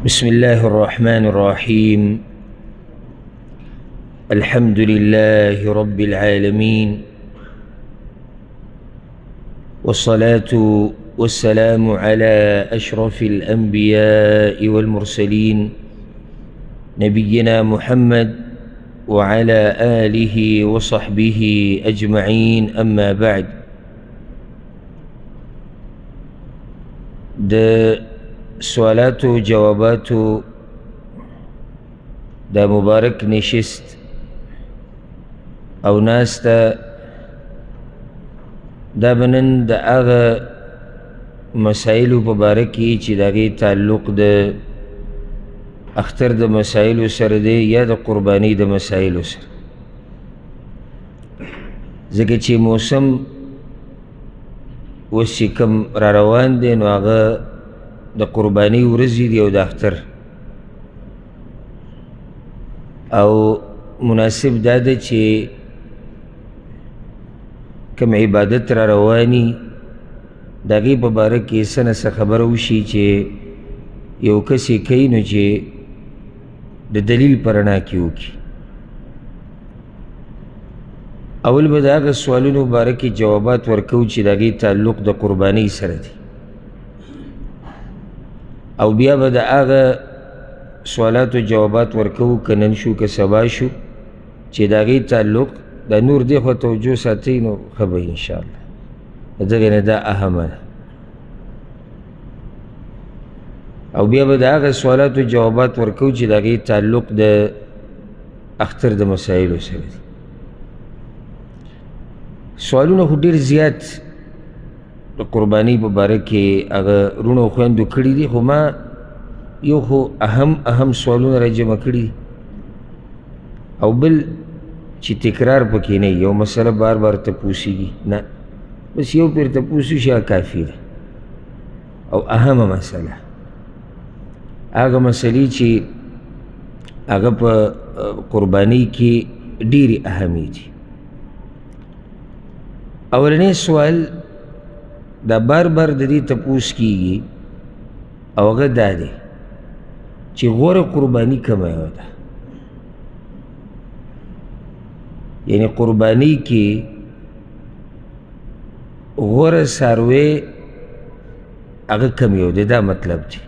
بسم الله الرحمن الرحيم. الحمد لله رب العالمين، والصلاة والسلام على أشرف الأنبياء والمرسلين نبينا محمد وعلى آله وصحبه أجمعين. أما بعد، سوالاتو جواباتو دا مبارک نشست او ناستا دا بنن دا آغا مسائلو پبارکی چی داگی تعلق دا اختر دا مسائلو سر دے یا دا قربانی دا مسائلو سر، زکر چی موسم وسی کم را روان دے نو آغا دا قربانی ورزی دی او دا اختر، او مناسب داده چی کم عبادت را روانی داگی پبارکی سن سا خبر وشی چی یو کسی کئی نو چی دا دلیل پرنا کیو کی. اول با دا آغا سوالونو بارکی جوابات ورکو چی داگی تعلق دا قربانی سر دی، او بیا با دا آغا سوالات و جوابات ورکو کنن شو که سبا شو چی داگی تعلق دا نور دی خوا توجه ساتینو خبا انشاءاللہ دگن دا احمد. او بیا با دا آغا سوالات و جوابات ورکو چی داگی تعلق دا اختر دا مسائلو سر دی. سوالونو خود دیر زیاد دا قربانی ببارکی اگا رونو خویندو کردی دی، خو ما یو خو اهم سوالون را جمع کردی او بل چی تکرار پکی نی، یو مسئلہ بار بار تپوسی گی نا، بس یو پیر تپوسی شا کافی دا. او اهم مسئلہ آگا مسئلی چی آگا پا قربانی کی دیری اهمی دی. اولنی سوال دا بار بار دا دی تپوس کیگی او اگر دا دی چی غور قربانی کمائیو دا، یعنی قربانی کی غور ساروے اگر کمیو دا مطلب دی.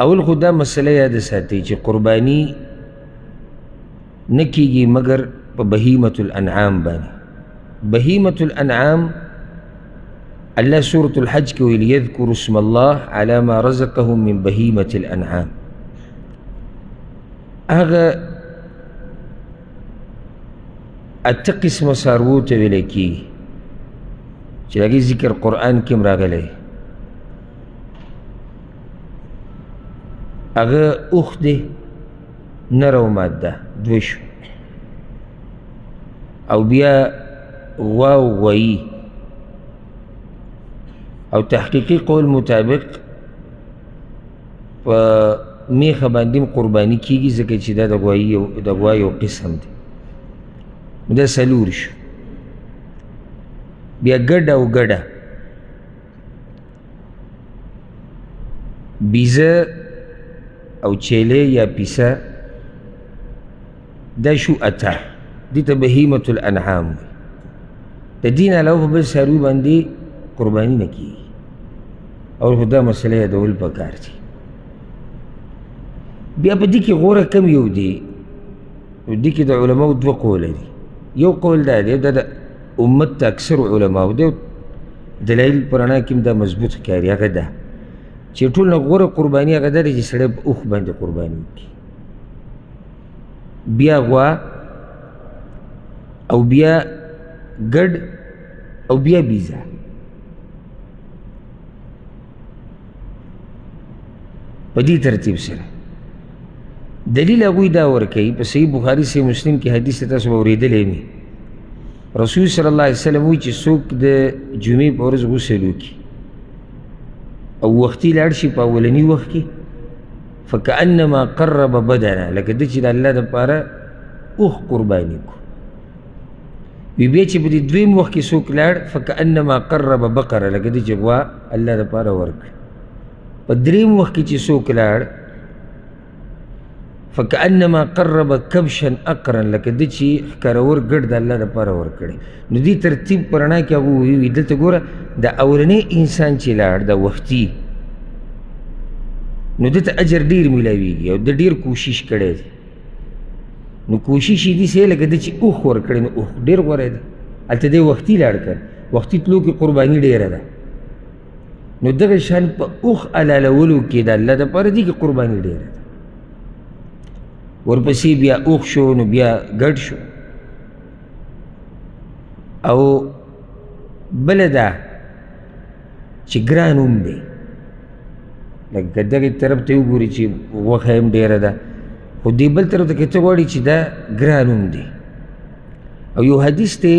اول خدا مسئلہ یاد ساتی چی قربانی نکیگی مگر پا بہیمت الانعام بانی. بہیمت الانعام اللہ سورة الحج کو لِيَذْكُرُ اسم اللہ علی ما رزقهم من بہیمت الانعام. آغا اتا قسم ساروو تولکی چلاگی ذکر قرآن کم راگلے. آغا اخ دے نرو مادہ دوشو، او بیا غواو غوایی، او تحقیقی قول مطابق پا میخ باندیم قربانی کیگی زکر چی دا غوائی و قسم دی دا سلور شو. بیا گڑا و گڑا بیزا او چیلے یا پیسا دا شو اتا دیتا بہیمت الانعام دا دین علاوہ بس سارو باندی قربانی نکی، اور خدا مسئلہ دول پکار تھی. بیا پا دی کی غورا کم یو دی، دی کی دا علماء دو قول دی. یو قول دا دی دا امت تا اکثر علماء دی دلائل پرانا کم دا مضبوط کاری اگا دا چی طولنا غورا قربانی اگا دا دی سڑے با اوخ باندی قربانی کی. بیا غوا او بیا گڑ او بیا بیزا. پا دی ترتیب سر دلیل اگوی دا ورکی پا صحیح بخاری سے مسلم کی حدیث تا سب اوریدہ لیمی رسول صلی اللہ علیہ وسلم ہوئی چی سوک دا جمعی پا ورز غسلو کی او وقتی لارشی پا اولنی وقت کی فکأنما قرب بدنا لکہ دا چی دا اللہ دا پارا اوخ قربانی کو. بی بیا چی پا دی دویم وقت کی سوک لار فکأنما قرب بقر لکہ دا چی غوا اللہ دا پارا ورک. په دریم وخت کې چې څوک لاړ فکأنما قرب کبشا اقرا لکه ده چې ښکارور ګډ د الله دپاره ورکړی. نو دې ترتیب په رڼا کې هغه ووي دلته ګوره د اولنی انسان چې لاړ د وختي نو ده ته اجر ډېر میلاویږي او ده ډېر کوشش کړی دی. نو کوشش یې داسې لکه ده چې اوښ ورکړی نو اوښ ډېر غوره دی. هلته دی وختي لاړ که وختي تلو کې قرباني ډېره ده. نو دغه شان په اوښ حلالولو کې د الله دپاره دي کې قرباني ډېره ده. ورپسې بیا اوښ شو نو بیا ګډ شو. او بله دا چې ګران هم دی لکه دغې طرف ته وګوري چې غوښه هم ډېره ده خو دې بل طرف ته که ته غواړې چې دا ګران هم دی. او یو حدیث دی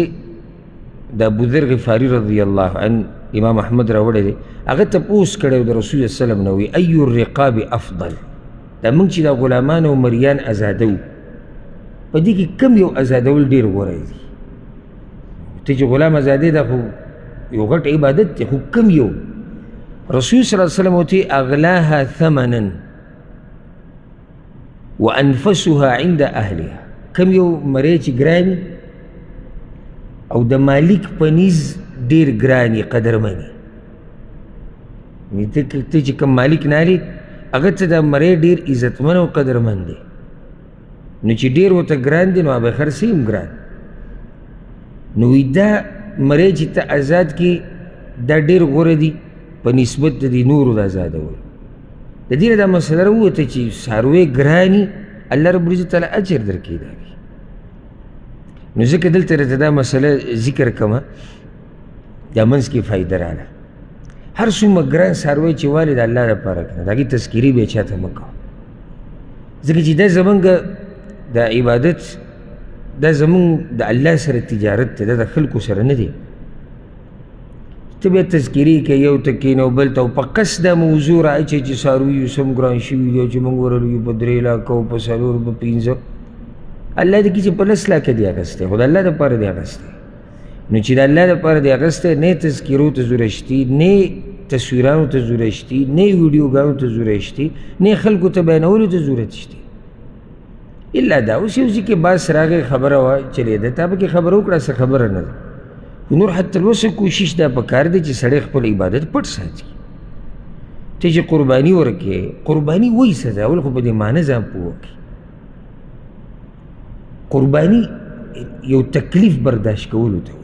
د ابوذر غفاري رضی الله عنه امام احمد راوړی دی هغه تپوس کړی و د رسول الله سلم نه وي ای الرقاب افضل دا موږ چې دا غلامان او مریان ازادو په دې کې کم یو ازادول ډېر غوره دي. ته چې غلام ازادې دا خو یو غټ عبادت دی خو کم یو رسول صلی الله علیه وسلم ورته اغلاها ثمنا وانفسها عند اهلها کم یو مری چې ګراني او د مالک په نیز ډېر ګراني قدرمني. ته چې کوم مالک نالي هغه ته دا مری ډېر عزتمن او قدرمن دی. نو چې ډېر ورته ګران دی نو هغه خرڅې هم ګران. نو وی دا مری چې ته آزاد کړي دا ډېر غوره دي په نسبت د دې نورو د آزادولو. د دې نه دا مسله راووته چې څاروی ګراني الله رب العزت تعالی اجر درکوي د هغې. نو ځکه دلته راته دا مسله ذکر کړمه دا منځ کې فایده راله. هر څومره ګران څاروی چې والي د الله لپاره که نه د هغې تذکیري بیا چاته مه کوه ځکه چې دا زمونږ د عبادت دا زمونږ د الله سره تجارت دی دا د خلکو سره نه دی. ته بیا تذکیري کوې یو ته کښېنه او بل ته او په قصد دا موضوع رااچوې چې څاروي اوس هم ګران شوي دي او چې موږ ورلوي په 3 لاکه او په 4 په 5 الله دې کښې چې په 10 لاکه دی اخیستی خو د الله دپاره دی اخیستی. نو چې د الله دپاره دی اخیستی نه تذکیرو ته ضرورت شته نه تصویرانو ته ضرورت شته نه ویډیوګانو ته ضرورت شته نه خلکو ته بیانولو ته ضرورت شته الا دا اوس یو ځای کې بس راغی خبره وه چلېده تا پکې خبره وکړه څه خبره نه ده. نور حتی تراوسه کوشش دا پکار دی چې سړی خپل عبادت پټ ساتي. ته چې قرباني ورکړې قرباني وایي څه ده اول خو په دې معنی ځان پوه کړي. قرباني یو تکلیف برداشت کولو ته وایي.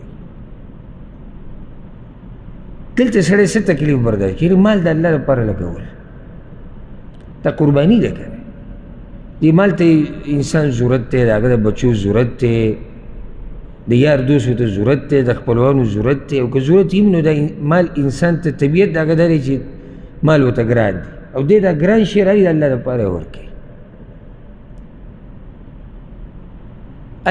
دلته سړی څه تکلیف برداشت کړي مال د الله لپاره لګول دا قرباني ده که نه. دې مال ته انسان ضرورت دی د هغه د بچو ضرورت دی د یار دوستو ته ضرورت دی د خپلوانو ضرورت دی او که ضرورت وي نو دا مال انسان ته طبیعت د هغه دا دی چې مال ورته ګران دی او دی دا ګران شی رالي د الله دپاره یې ورکوي.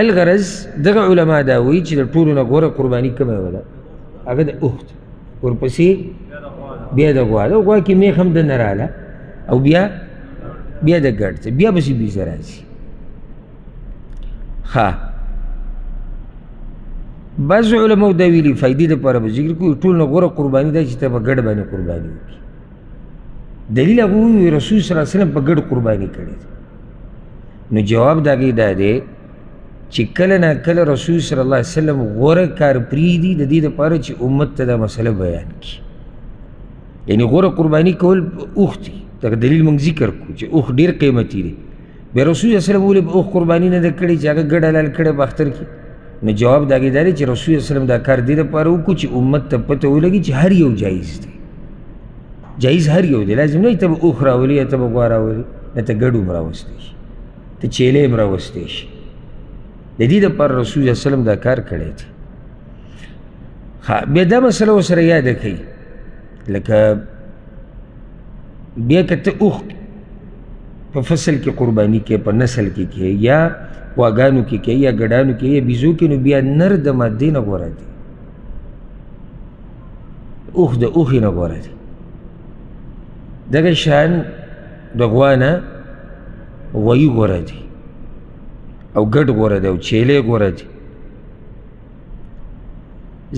الغرض دغه علما دا وایي چې د ټولو نه غوره قرباني کومه یوه ده هغه د اوښ ورپسې بیا د غوا ده غوا کې میخ هم دننه راله او بیا د ګډ ته بیا پسې بیزه راځي. ښه بعض علماو دا ویلي فایدې دپاره به ذکر کوي ټول نه غوره قرباني ده چې ته په ګډ باندې قرباني وکړي. دلیل هغه ووایي رسول صلی الله علیه وسلم په ګډ قرباني کړې ده. نو جواب د هغې دا دی چې کله نه کله رسول صلی الله علیه وسلم غوره کار پرېږدي د دې دپاره چې امت ته دا مسله بیان کړي. یعنې غوره قرباني کول اوښ دي دغه دلیل موږ ذکر کړو چې اوښ ډېر قیمتي دی. بیا رسول صلی الله علیه وسلم ولې اوښ قرباني نه ده کړې چې هغه ګډ حلال کړی په اختر کې. نو جواب د هغې دا دی چې رسول صلی الله علیه وسلم دا کار دې دپاره وکړو چې امت ته پته ولګي چې هر یو جایز دی. جایز هر یو دی لازم نه ته به اوښ راولي یا ته به غوا راولي نه ته ګډ هم راوستی شي ته چیلې هم راوستی شي. د دې دپاره رسول صلی الله علیه وسلم دا کار کړی دی. ښه بیا دا مسله ورسره یاده کوي لکه بیا که ته اوښ په فصل کې قرباني کې په نسل کې کې یا غواګانو کې کې یا ګډانو کې یا بیزو کې نو بیا نر د مادې نه غوره دی اوښ د اوښې نه غوره دی. دغه شان د غوا نه غوایي غوره دی او ګډ غوره دی او چیلې غوره دی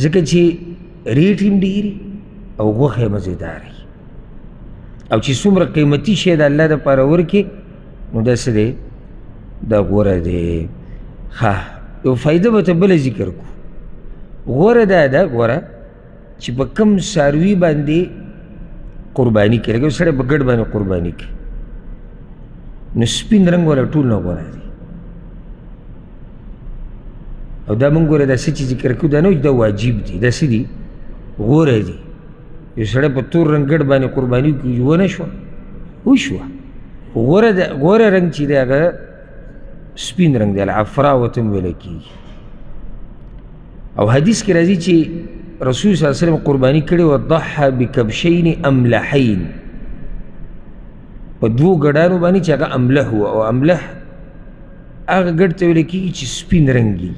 ځکه چې ریټ هم ډېري او غوښه یې مزېدار وي. او چې څومره قیمتي شی د الله دپاره ورکړي نو دا څه دی دا غوره دی. ښه یو فایده به ته بله ذکر کړو. غوره دا ده غوره چې په کم څاروي باندې قرباني کوي، لکه یو سړی په ګډ باندې قرباني کوي نو سپین رنګ والا ټول نه غوره دی. او دا مونږ ګوره دا څه چې ذکر کوو دا نه چې دا واجب دي، دا څه دي غوره دي. یو سړی په تور رنګ ګډ باندې قرباني وکړي ونه شوه وشوه، خو غوره رنګ چې دی هغه سپین رنګ دی، العفرا ورته هم ویلی کېږي. او حدیث کې راځي چې رسول صلی الله علیه وسلم قرباني کړې وه ضحى بکبشین املحین، په دوو ګډانو باندې چې هغه املح وه. او املح هغه ګډ ته ویلی کېږي چې سپین رنګي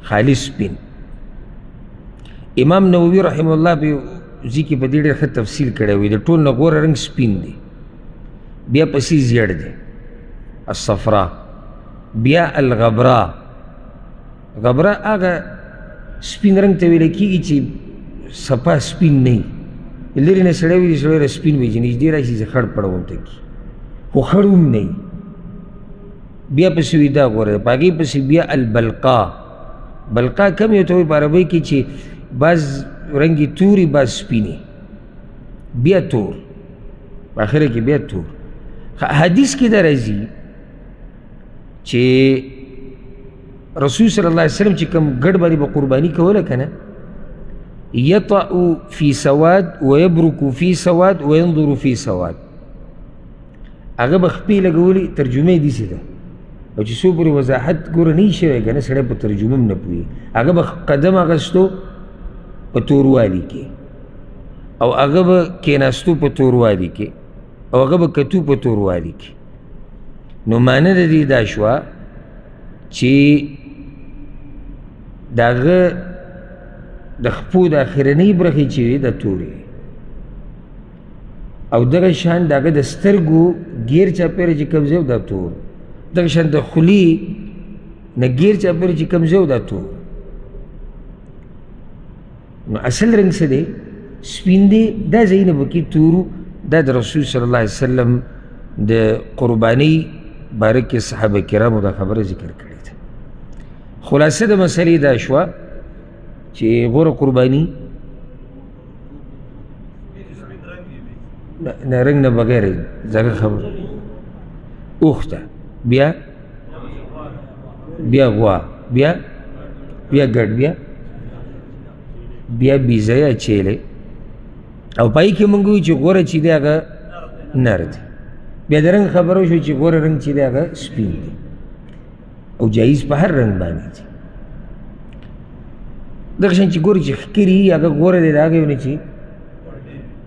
خالص سپین. امام نووي رحمه الله په ځي کې په دې ډېر ښه تفصیل کړی وي، د ټول نه غوره رنګ سپین دی، بیا پسې زیړ دی الصفرا، بیا الغبرا. غبرا هغه سپین رنګ ته ویلی کېږي چې صفا سپین نه وي، لرې نه سړی وي سړی را سپین وي چې نږدې راشي چې خړ پړ غونته کړي، خو خړ هم نه وي. بیا پسې وي دا غوره دی. په هغې پسې بیا البلقا. بلقا کم یو ته وایي په عربۍ کې چې بعض رنګې توري بعض سپینې، بیا تور په آخره کې بیا تور. حدیث کې دا راځي چې رسول صلی الله علیه وسلم چې کوم ګډ باندې به قرباني کوله که نه، یطأ فی سواد ویبرک فی سواد وینظر فی سواد، هغه به خپې لګولي. ترجمه یې داسې ده، او چې څو پورې وضاحت ګوره نه وي شوی که نه سړی په ترجمه هم نه پوهېږي. هغه به قدم اخیستو په توروالي کې، او هغه به کېناستو په توروالي کې، او هغه به کتو په توروالي کې. نو معنی د دې دا شوه چې د هغه د خپو د اخرنۍ برخې چې وي د تورې، او دغه شان د هغه د سترګو ګیر چاپېره چې کوم ځای دا تور، دغه شان د خولې نه ګیر چاپېره چې کوم ځای دا تور. نو اصل رنګ څه دی سپین دی. دا ځایونه به کې تورو. دا د رسول صلی الله علیه وسلم د قربانۍ باره کې صحابه کرامو دا خبره ذکر کړې ده. خلاصه د مسلې دا شوه چې غوره قرباني نه رنګ نه بغیر ځکه خبره اوښ ده، بیا غوا، بیا ګډ، بیا بیزه یا چیلې، او پای کې مونږ وایو چې غوره چې دی هغه نر دی. بیا د رنګ خبره وشوه چې غوره رنګ چې دی هغه سپین دی، او جایز په هر رنګ باندې دی. دغه شان چې ګورې چې ښکري هغه غوره دی، د هغه یو نه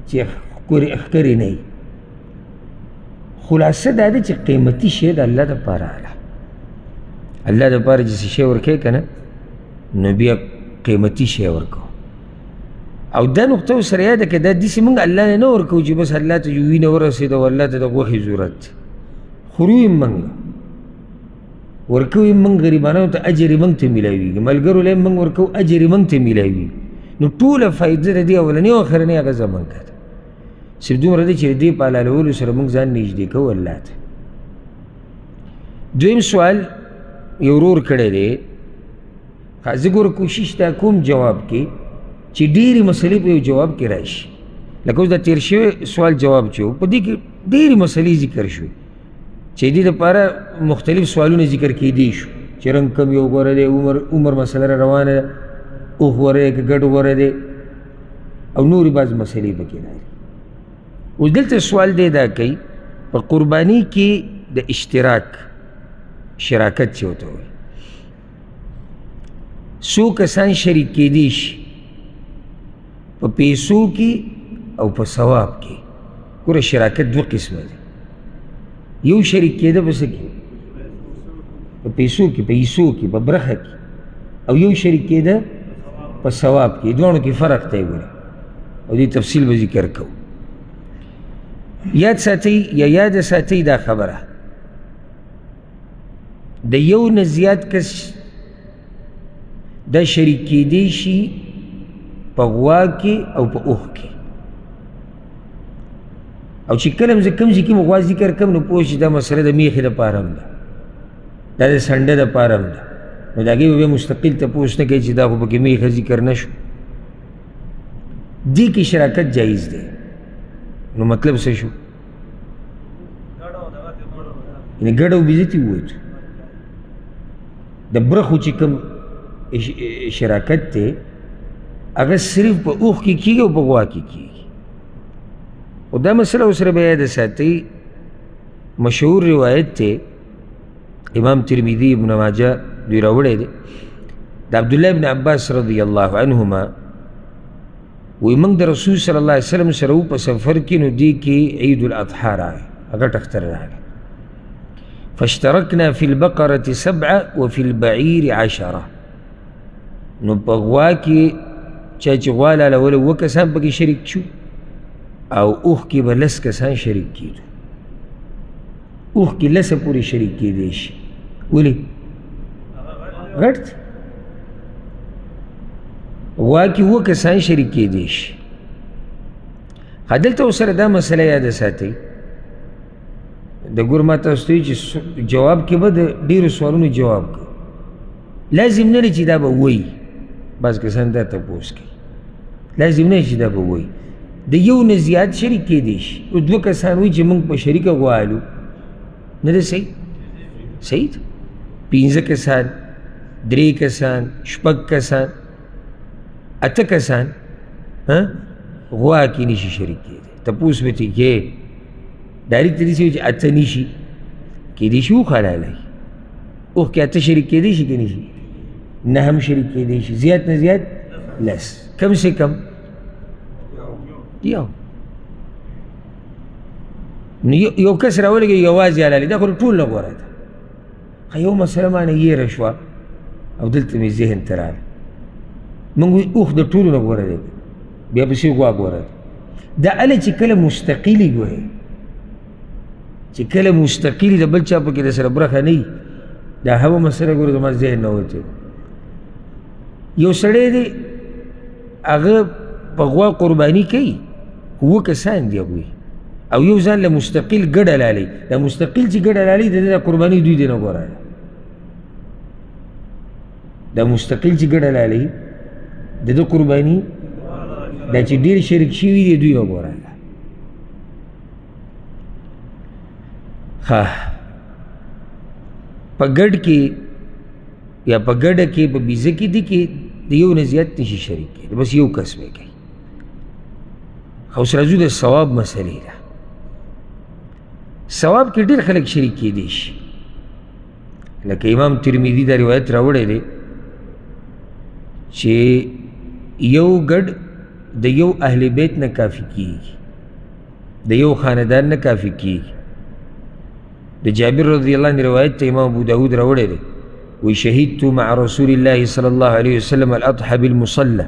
چې ښکري نه وي. خلاصه دا ده چې قیمتي شی د الله دپاره الله دپاره چې څه شی ورکوي که نه نو بیا قیمتي شی ورکوو. او دا نقطه ورسره یاده که دا داسې موږ الله نه نه ورکوو چې بس الله ته وینه ورسېده او الله ته د غوښې ضرورت دی. خورو یې موږ ورکوو یې موږ غریبانو ته اجر یې موږ ته میلاویږي، ملګرو له یې موږ ورکوو اجر یې موږ ته میلاویږي. نو ټوله فایده د دې اولنۍ او اخرنۍ هغه زموږ ده. صرف دومره ده چې د دې په حلالولو سره موږ ځان نږدې کوو الله ته. دویم سوال یو ورور کړی دی. زه ګوره کوشش دا کوم جواب کې چې ډېرې مسلې په یو جواب کې راشي. لکه اوس دا تېر شوی سوال جواب چې و په دې کې ډېرې مسلې ذکر شوې چې دې دپاره مختلف سوالونه ذکر کېدی شو چې رنګ کم یو غوره دی، عمر مسله را روانه ده، اوښ غوره دی که ګډ غوره دی، او نورې بعض مسلې پکې راځي. اوس دلته سوال دی دا کوي په قرباني کې د شراکت چې ورته وایي، څو کسان شریک کېدی شي په پیسو کې او په ثواب کې. ګوره شراکت دوه قسمه دی، یو شریک کېده په څه کې په پیسو کې، په حصو کې، په برخه کې، او یو شریک کېده په ثواب کې. دواړو کې فرق دی ګوره، او دې تفصیل به ذکر کوو. یاد ساتئ یا یاد ساتئ دا خبره د یو نه زیات کس دا شریک کېدی شي په غوا کې او په اوښ کې. او چې کله هم زه کوم ځای کې مو غوا ذکر کوم نو پوه شي دا مسله د میخې دپاره هم ده دا د سنډه دپاره هم ده نو د هغې به بیا مستقل تپوس نه کوي چې دا خو پکې میخه ذکر نه شو دې کې شراکت جایز دی نو مطلب څه شو یعنې ګډ او بېزتي وویتو د برخو چې کوم شراکت دی هغه صرف په اوښ کې کېږي او په غوا کې کېږي خو دا مسله ورسره به یاده ساتئ مشهور روایت دی امام ترمذي ابن ماجه دوی راوړی دی د عبدالله ابن عباس رضی الله عنهما وی موږ د رسول صلی الله علیه وسلم سره په سفر کې نو دې کې عید الاضحی راغی هغه ټختر راغی فاشترکنا فی البقرة 7 وفي البعیر 10 نو په غوا کې چا چې غوا لاله 2 کسان پکې شریک شو او اوښ کې به 10 کسان شریک کېدو اوښ کې 10 پورې شریک کېدی شي ولې غټ غوا کې 2 کسان شریک کېدی شي دلته ورسره دا مسله یاده ساتئ د ګور ما تاسو ته چې جواب کې به د ډېرو سوالونو جواب کوي لازم نه دی چې دا به وایي بعض کسان دا تپوس کوي لازم نه چې دا به وایي د یو نه زیات شریک کېدی شي او 2 کسان وایي چې موږ په شریکه غوا الو نه دی صحیح صحیح ده 15 کسان 3 کسان 6 کسان 8 کسان غوا کې نشي شریک کېدی تپوس به ترې کې ډایرکټ دې چې 8 نشي کېدی شي اوښ حلالوي اوښ کې 8 شریک کېدی شي که نه شي 9 هم شریک کېدی شي زیات نه زیات 10 کم سے کم یو نو یو کس راولګي یوازې حلالوي دا خو ټول نه غوره ده خو یو مسله مانه یېره شوه او دلته مې ذهن ته راغله موږ وایي اوښ د ټولو نه غوره دی بیا پسې غوا غوره ده دا هله چې کله مستقلي ګورې چې کله مستقل د بل چا پکې د سره برخه نه وي دا هغه مسله ګوره زما ذهن نه وتې یو سړی دی هغه په غوا قرباني کوي 2 کسان دي هغوی او یو ځان له مستقل ګډه لالي دا مستقل چې ګډه لالي د دې د قرباني دوی دی نه ګوره دا مستقل چې ګډه لالي د ده قرباني دا چې ډېر شریک شوي دي دوی نه ګوره په ګډ کې یا په ګډه کې په بیزه کې دي کې د یو نه زیات نشي شریک کېدی بس یو کس به کوي خو اوس راځو د ثواب مسلې ده ثواب کې ډېر خلک شریک کېدی شي لکه امام ترمذي دا روایت راوړی دی چې یو ګډ د یو اهل بیت نه کافي کېږي د یو خاندان نه کافي کېږي د جابر رضی الله عنه روایت ته امام ابو داود راوړی دی وی شهدت مع رسول الله صلی الله علیه وسلم الاضحى بالمصلى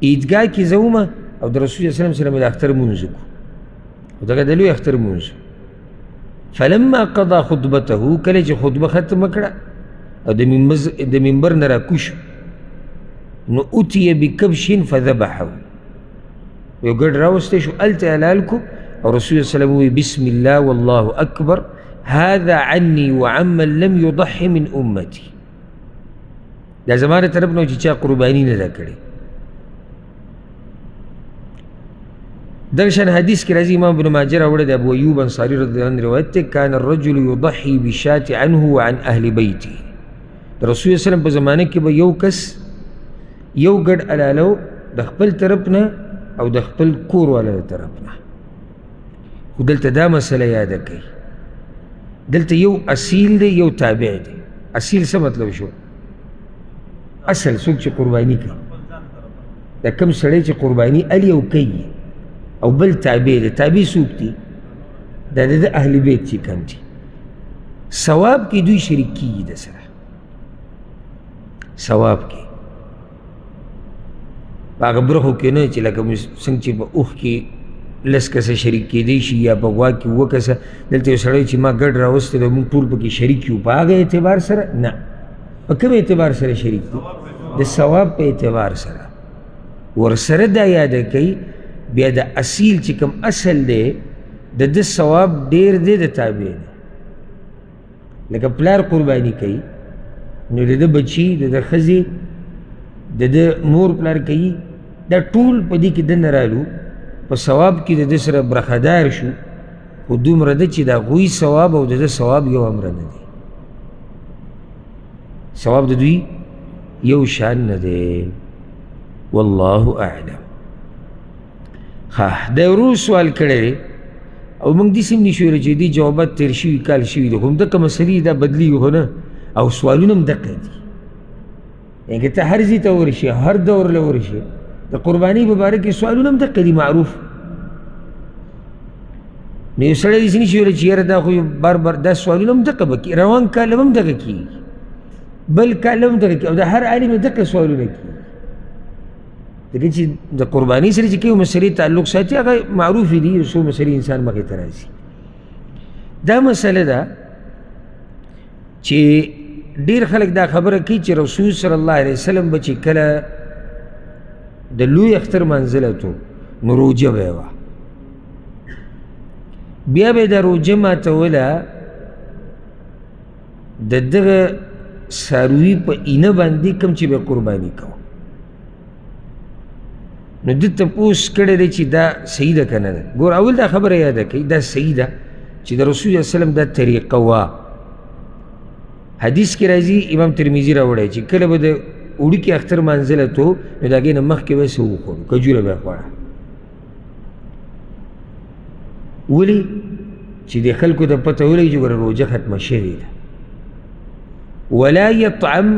عیدګاه کې زه ومه او د رسول صلی الله علیه وسلم سره مې د اختر لمونځ وکړو او دغه د لوی اختر لمونځ فلما قضى خطبته کله چې خطبه ختمه کړه او د منبر نه راکوش نو اتي بکبش فذبحه یو ګډ راوستی شو هلته حلال کو او رسول صلی الله علیه وسلم وی بسم الله والله اکبر هذا عني وعمن لم يضح من امتي دا زما د طرف نه چې چا قرباني نه ده کړې دغه شان حدیث کې راځي امام ابن ماجه راوړی د ابو ایوب انصاري رضی الله عنه روایت دی کان الرجل يضحي بشاة عنه وعن اهل بیته د رسول صلی الله علیه وسلم په زمانه کې به یو کس یو ګډ حلالو د خپل طرف نه او د خپل کور والا د طرف نه خو دلته دا مسله یاده کوي دلته یو اصیل دی یو تابع دی اصیل څه مطلب شو اصل څوک چې قرباني کوي دا کوم سړی چې قرباني الي او کوي او بل تابع دی تابع څوک دي دا د اهل بیت چې کوم دي ثواب کې دوی شریک کېږي د سره ثواب کې په هغه برخو کې نه چې لکه څنګه چې په اوښ کې 10 کسه شریک کېدی شي یا په غوا کې 2 کسه دلته یو سړی چې ما ګډ راوستی دی موږ ټول پکې شریک یو په هغه اعتبار سره نه په کوم اعتبار سره شریک دي د ثواب په اعتبار سره ورسره دا یاده کوي بیا د اصیل چې کوم اصل دی د ده ثواب ډېر دی د تابع نه. لکه پلار قرباني کوي نو د ده بچي د ده ښځې د ده مور پلار کوي، دا ټول په دې کې دننه رالو په ثواب کې د ده سره برخدار شو، خو دومره ده چې د هغوی ثواب او د ده ثواب یو امره نه دی، ثواب د دوی یو شان نه دی. والله اعلم. دا ورو سوال کړی دی او موږ داسې هم نشو ویلی چې دې جوابات تېر شوي کال شوي دي، خو همدغه مسلې دا بدلېږي خو نه، او سوالونه هم دقه دي. یعنې که ته هر ځای ته ورشې هر دور له ورشې د قربانۍ په باره کې سوالونه هم دقه دي معروف. نو یو سړی داسې نشي ویلی چې یاره دا خو بار بار دا سوالونه هم دقه به کېږي، روان کال هم دقه کېږي، بل کال هم دقه کېږي، او د هر عالم دقه سوالونه کېږي. ځکه چې د قربانۍ سره چې کوي مسلې تعلق ساتي هغه معروفې دي، یو څو مسلې انسان مخې ته راځي. دا مسله ده چې ډېر خلک دا خبره کوي چې رسول صلی الله علیه وسلم به چې کله د لوی اختر منزله تو نو روجه به یې وه، بیا به یې دا روجه ماتوله د دغه څاروي په اینه باندې کوم چې به یې قرباني کوه. نو ده تپوس کړی دی چې دا صحیح ده که نه ده. ګور اول دا خبره یاده کوي دا صحیح ده چې د رسول صلی وسلم دا طریقه وه. حدیث کې راځي امام ترمذي راوړی چې کله به د وړوکي اختر منزله تو نو د هغې نه مخکې به یې څه وخوړو، کجوره به یې خوړه. ولې چې د خلکو ته پته ولګي چې ګوره روجه ختمه شوې ده. ولا يطعم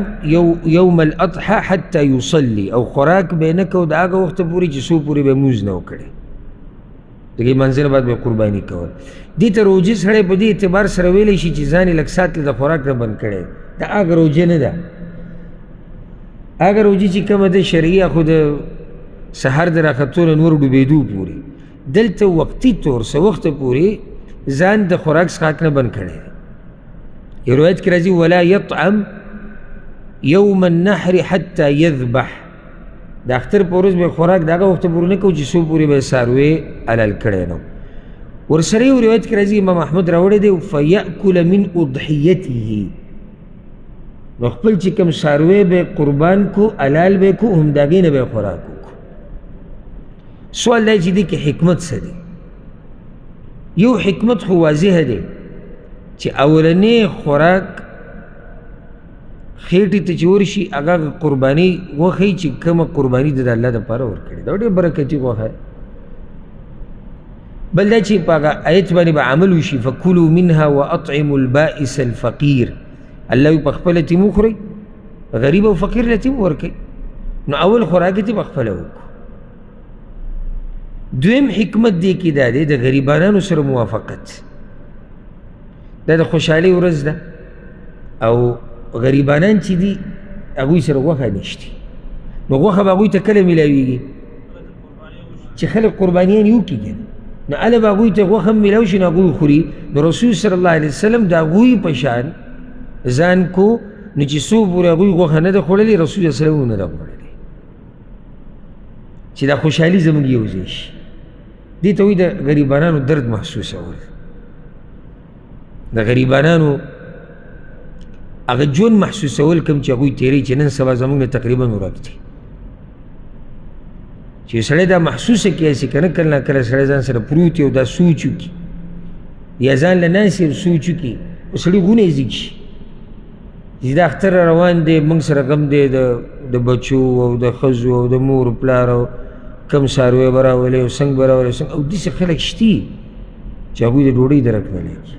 يوم الاضحى حتى يصلي، او خوراک به نه کوو د هغه وخته پورې چې څو پورې به مونځ نه وکړی، دغې منزله بعد به قرباني کول. دې ته روجې سړی په دې اعتبار سره ویلی شي چې ځان یې لږ سات د خوراک نه بند کړی، دا هغه روجه نه ده. هغه روجې چې کومه ده شرعي خو د سحر د راختو نه نور ډوبېدو پورې، دلته وقتي طور څه وخته پورې ځان د خوراک څښاک نه بند کړی. یو روایت کې راځي ولا يطعم يوم النحر حتى يذبح، د اختر په ورځ به خوراک د هغه وخته پورې نه کوو چې څو پورې به یې څاروی حلال کړی نه. ورسره یو روایت کې راځي امام احمد راوړی دی فیأکل من اضحیته، نو خپل چې کوم څاروی به قربان کو حلال به کو هم د هغې نه به یې خوراک وکړو. سوال دی چې دې کې حکمت څه دی؟ یو حکمت خو واضحه دی چې اولنی خوراک خېټې ته چې ورشي هغه قرباني وښیي چې کومه قرباني ده د الله دپاره ورکړې ده، ډېر برکتي غوښه. بل دا چې په هغه آیت باندې به عمل وشي فکلوا منها واطعموا البائس الفقیر، الله وي په خپله تیم وخورئ، غریب او فقیر له تیم ورکوئ. نو اول خوراک یې په خپله وکړو. دویم حکمت دې کې دا دی د غریبانانو سره موافقت، دا د خوشحالۍ ورځ ده او غریبانان چې دي هغوی سره غوښه نشته، نو غوښه به هغوی ته کله میلاویږي چې خلک قربانیان یې وکړي که نه، نو هله به هغوی ته غوښه هم میلاو شي نو هغوی خوري. نو رسول صلی الله علیه وسلم د هغوی په شان ځان کو، نو چې څو پورې هغوی غوښه نه ده خوړلې رسول صلی الله علیه وسلم نه ده خوړلې، چې دا خوشحالي زموږ یو ځای شي. دې ته وایي د غریبانانو درد محسوسول، د غریبانانو هغه ژوند محسوسول کوم چې هغوی تېروي چې نن سبا زموږ نه تقریبا ورک دي. چې سړی دا محسوسه کړي چې که نه کله نه کله سړی ځان سره پروت وي او دا سوچ وکړي یا ځان له ناست وي سوچ وکړي، نو سړي غونه یې ځیږي چې دا اختر روان دی، موږ سره غم دی د بچو او د ښځو او د مور پلار او کم څاروی به راولي او څنګه به راولي او داسې خلک شتي چې هغوی د ډوډۍ درک نه لګي.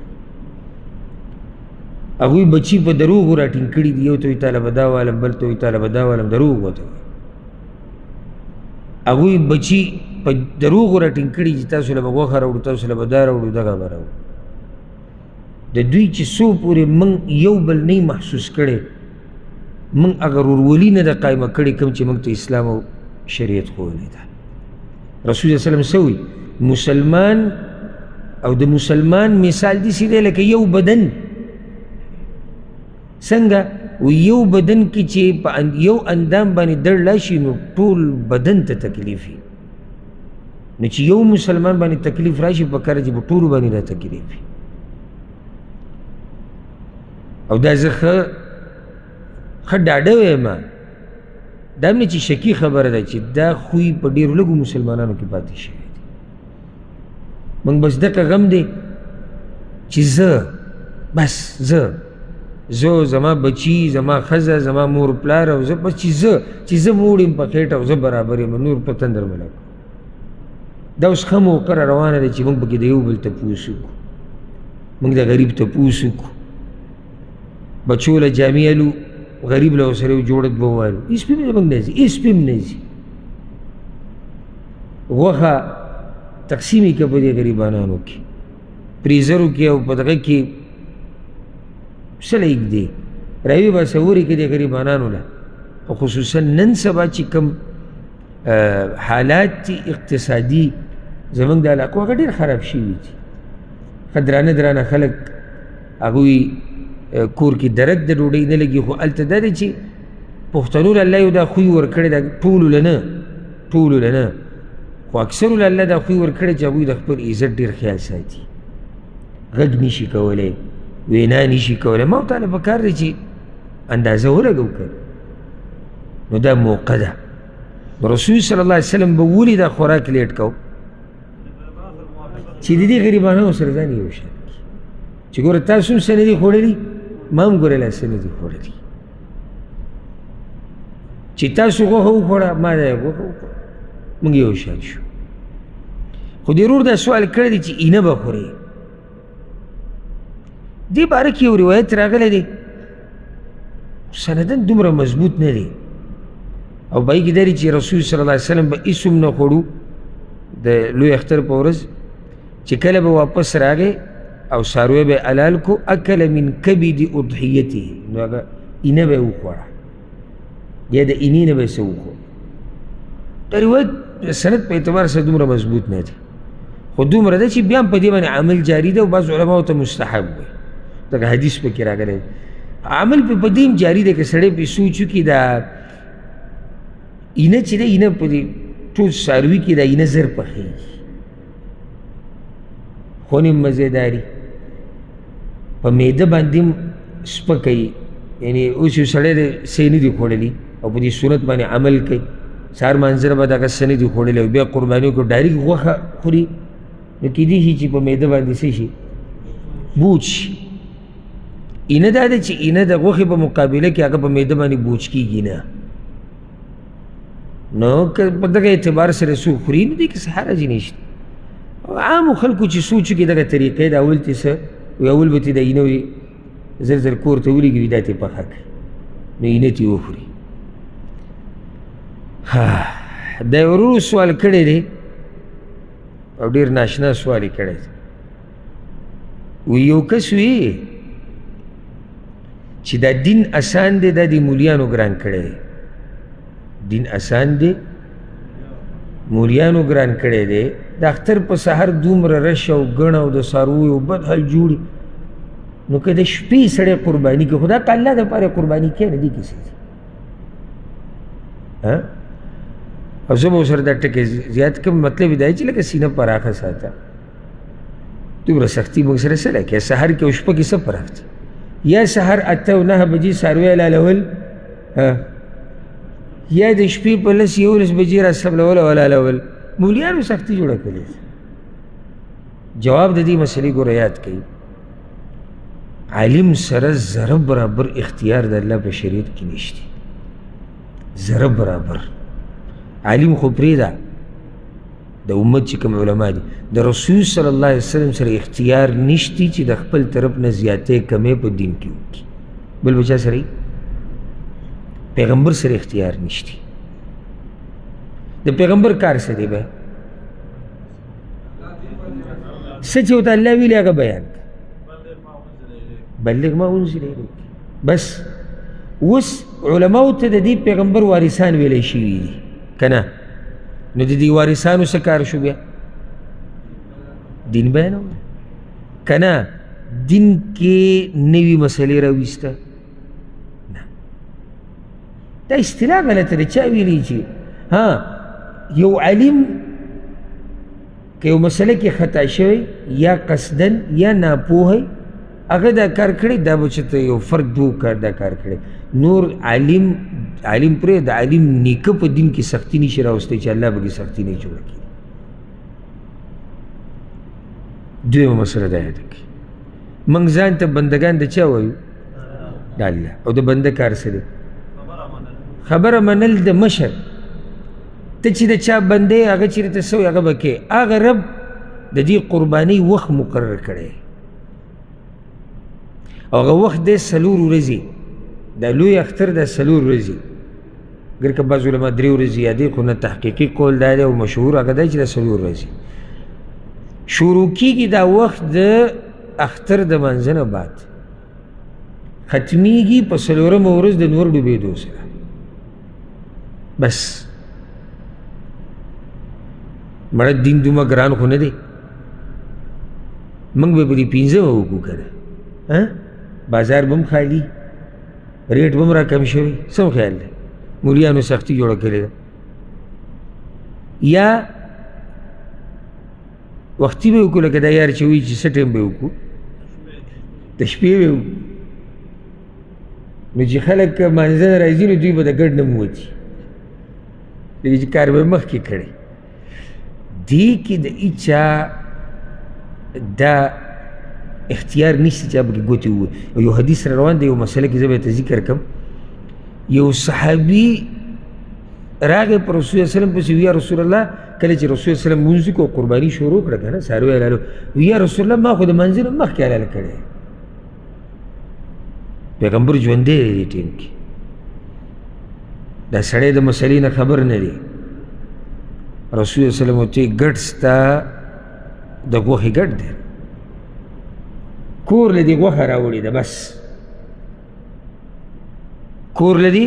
هغوی بچي په دروغو راټینګ کړي دي، یو ته وایي تاله به دا والم، بل ته وایي تاله به دا والم، دروغ ورته وایي. هغوی بچي په دروغو راټینګ کړي چې تاسو له به غوښه راوړو، تاسو له به دا راوړو، دغه به راوړو. د دوی چې څو پورې موږ یو بل نه محسوس کړی، موږ هغه ورورولي نه ده قایمه کړې کوم چې موږ ته اسلام او شریعت ښوولې ده. رسول صلی الله علیه وسلم څه وایي؟ مسلمان او د مسلمان مثال داسې دی لکه یو بدن. څنګه؟ یو بدن کې چې په یو اندام باندې دړ لاشي نو ټول بدن ته تکلیف وي، نو چې یو مسلمان باندې تکلیف راشي پکار چې په ټولو باندې را تکلیف وي. او دا زه ښه ډاډه وایم، دا هم نه چې شکي خبره ده چې دا خوی په ډېرو لږو مسلمانانو کې پاتې شوی دی. موږ بس دغه غم دی چې زه زما بچي، زما ښځه، زما مور پلار، او زه بس چې زه موړ یم په خېټه او زه برابر یم، نور په تندر مه لګوه. دا اوس ښه موقعه روانه ده چې موږ پکې د یو بل تپوس وکړو، موږ د غریب تپوس وکړو، بچو له جامې الو، غریب له ورسره یو جوړک به ووایلو، هېڅ پې زموږ نه ځي، هېڅ پې هم نه ځي. غوښه تقسیم یې کړه په دې غریبانانو کې، فریزرو کې او په دغه کې څه له ایږدي راوي باسه ورې کې دې غریبانانو له. او خصوصا نن سبا چې کوم حالات دي اقتصادي زموږ د علاقو هغه ډېر خراب شوي دي. ښه درانه خلک هغوی کور کې درک د ډوډۍ نه لګي، خو هلته دا دی چې پښتنو له الله یو دا خوی ورکړی ده، ټولو له نه خو اکثرو له الله دا خوی ورکړی چې هغوی د خپل عزت ډېر خیال ساتي، غږ نشي کولی، وینا نشي کولی. ما ورته پکار دی چې اندازه ولګو که نو دا موقع ده. رسول صلی الله علیه وسلم به ولې دا خوراک لیټ کو چې د دې غریبانو سره ځان یو شان کړي چې ګوره تاسو هم څه نه دي خوړلي، ما هم ګوره لا څه نه دي خوړلي، چې تاسو غوښه وخوړه ما دا غوښه وخوړه، موږ یو شان شو. خو دې ورور دا سوال کړی دی چې اینه به خورې. دې باره کې یو روایت راغلی دی، سندن دومره مضبوط نه دی، او به یې کې دا دی چې رسول صلی الله علیه وسلم به هېڅ هم نه خوړو د لوی اختر په ورځ، چې کله به واپس راغی او څاروی به حلال کو، اکل من کبد اضحیته، نو هغه اینه به یې وخوړه یا د اینې نه به یې څه وخوړ. دا روایت سند په اعتبار سره دومره مضبوط نه دی، خو دومره ده چې بیا هم په دې باندې عمل جاري ده او بعض علماو ته مستحب وایي. دغه حدیث پکې راغلی عمل په دې هم جاري دی که سړی پې سوچ وکړي دا اینه چې دی، اینه په دې ټول څاروي کې دا اینه زر پخېږي، خونې مزېداري په معده باندې هم سپکوي. یعنې اوس یو سړی دی څه نه دي خوړلي او په دې صورت باندې عمل کوي، سهار مانځره به دغه څه نه دي خوړلي او بیا قرباني وکړو ډایرکټ غوښه خوري، نو کیدای شي چې په معده باندې څه شي بوج شي. اینه دا ده چې اینه د غوښې په مقابله کې هغه په معده باندې بوج کېږي نه، نو که په دغه اعتبار سره څوک خوري نو دې کې څه حرج نشته. عامو خلکو چې سوچ وکړي دغه طریقې د اول تې څه وي، اول به تې د اینه وي زر زر کور ته ولېږي دا تې پخه کړي، نو اینه تې وخوري. دا یو ورور سوال کړی دی او ډېر ناشنا سوال یې کړی دی. وی یو کس وي چې دا دین اسان دی، دا د مولیانو ګران کړی دی. دین اسان دی، مولیانو ګران کړی دی. د اختر په سحر دومره رش او ګڼه او د څارویو بد حال جوړي، نو که د شپې سړی قرباني کوي، خو دا که الله دپاره قرباني کوي نه دې کیسې دي. او زه به ورسره دا ټکې زیات کړم، مطلب یې دا دی چې لکه سینه پراخه ساته، دومره سختي موږ سره څه لکه سحر کې او شپه کې څه فرق دی؟ یا سحر 8 او 9 بجې څاروي حلالول، یا د شپې په 10-11 بجې را سبلول او حلالول. مولیانو سختي جوړه کړې. جواب د دې مسلې ګوره یاد کړئ، عالم سره ذره برابر اختیار د الله په شریعت کې نشته، ذره برابر. عالم خو پرېږده، د امت چې کوم علما دي د رسول صلی الله علیه وسلم سره اختیار نشتی چې د خپل طرف نه زیاتې کمې په دین کې وکړي. بل بچا سره پیغمبر سره اختیار نشتی. د پیغمبر کار څه دی؟ به څه چې ورته الله ویلي هغه بیان کړه، بلغ ما انزل الیک. بس اوس علماو ته د دې پیغمبر وارثان ویلی شوي دي که نه؟ نو د دې وارثانو څه کار شو؟ بیا دین بیانول که نه؟ دین کې نوي مسلې راویسته نه. دا اصطلاح غلطه ده. چا ویلي چې یو عالم که یو مسله کې خطا شوی یا قصدن یا ناپوهی هغه دا کار کړی دا به چېرته یو فرد دو کار دا کار کړی نور عالم پرې د عالم نیکه په دین کې سختی نشي راوستی چې الله به کې سختی نه جوړه کړي دویمه مسله دا یاده کړي موږ ځان ته بندګان د چا وایو د الله او د بنده کار څه دی خبره منل د مشر ته چې د چا بنده یې هغه چېرې ته څه وایي هغه به کې هغه رب د دې قربانۍ وخت مقرر کړی او هغه وخت دی 4 ورځې دا لوی اختر دا 4 ورځې ګر که بعض علما 3 ورځې یادوي خو نه تحقیقي قول دا دی او مشهور هغه دی چې دا 4 ورځې شروع کېږي دا وخت د اختر د منځه نه بعد ختمیږي په 4مه ورځ د نور ډوبېدو سره بس مړه دین دومره ګران خو نه دی موږ به په دې 15مه وکړو که نه بازار به هم خالي ریټ به هم را کم شوی څه خیال دی مولیانو سختي جوړه کړې ده یا وختي به وکړو لکه دا یار چې وایي چې څه ټایم به وکړو د شپې به وکړو نو چې خلک مانځه نه راځي نو دوی به د ګډ نه موتي لکه چې کار به مخکې کړی دې کې د هېچا دا اختیار نشته چې هغه ګوتې ووایي او یو حدیث را روان دی یو مسله کې زه به ته ذکر کړم یو صحابي راغی په رسول الله وسلم پسې وی یا رسول الله کله چې رسول الله وسلم لمونځ وکړو قرباني شروع کړه که نه څاروی حلالو وی یا رسول الله ما خو د منځه نه مخکې حلال کړی پیغمبر ژوندی دی دې ټیم کې دا سړی د مسلې نه خبر نه دی رسول الله وسلم ورته ګډ ستا د غوښې ګډ دی کور له دې غوښه راوړې ده بس کور له دې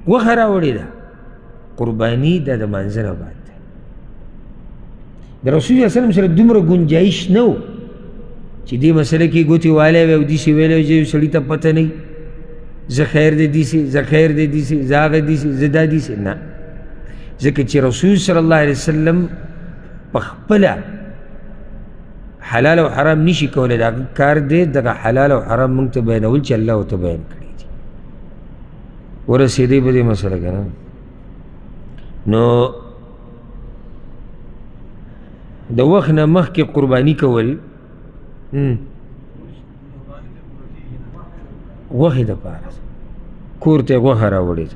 غوښه راوړې ده قرباني دا د منځه نه بعد ده د رسول الله وسلم سره دومره ګنجایش نه و چې دې مسله کې ګوتې والی وی او داسې ویلی وي چې سړي ته پته نه وي زه خیر دی دیسې زه خیر دی دیسې زه هغه دیسې زه دا دیسې نه ځکه چې رسول صلی الله علیه وسلم په خپله حلال او حرام نشي کولی دا کار دی دغه حلال او حرام موږ ته بیانول چې الله ورته بیان کړي دي ورسېدی په دې مسله که نه نو د وخت نه مخکې قرباني کول غوښې دپاره کور ته یې غوښه راوړې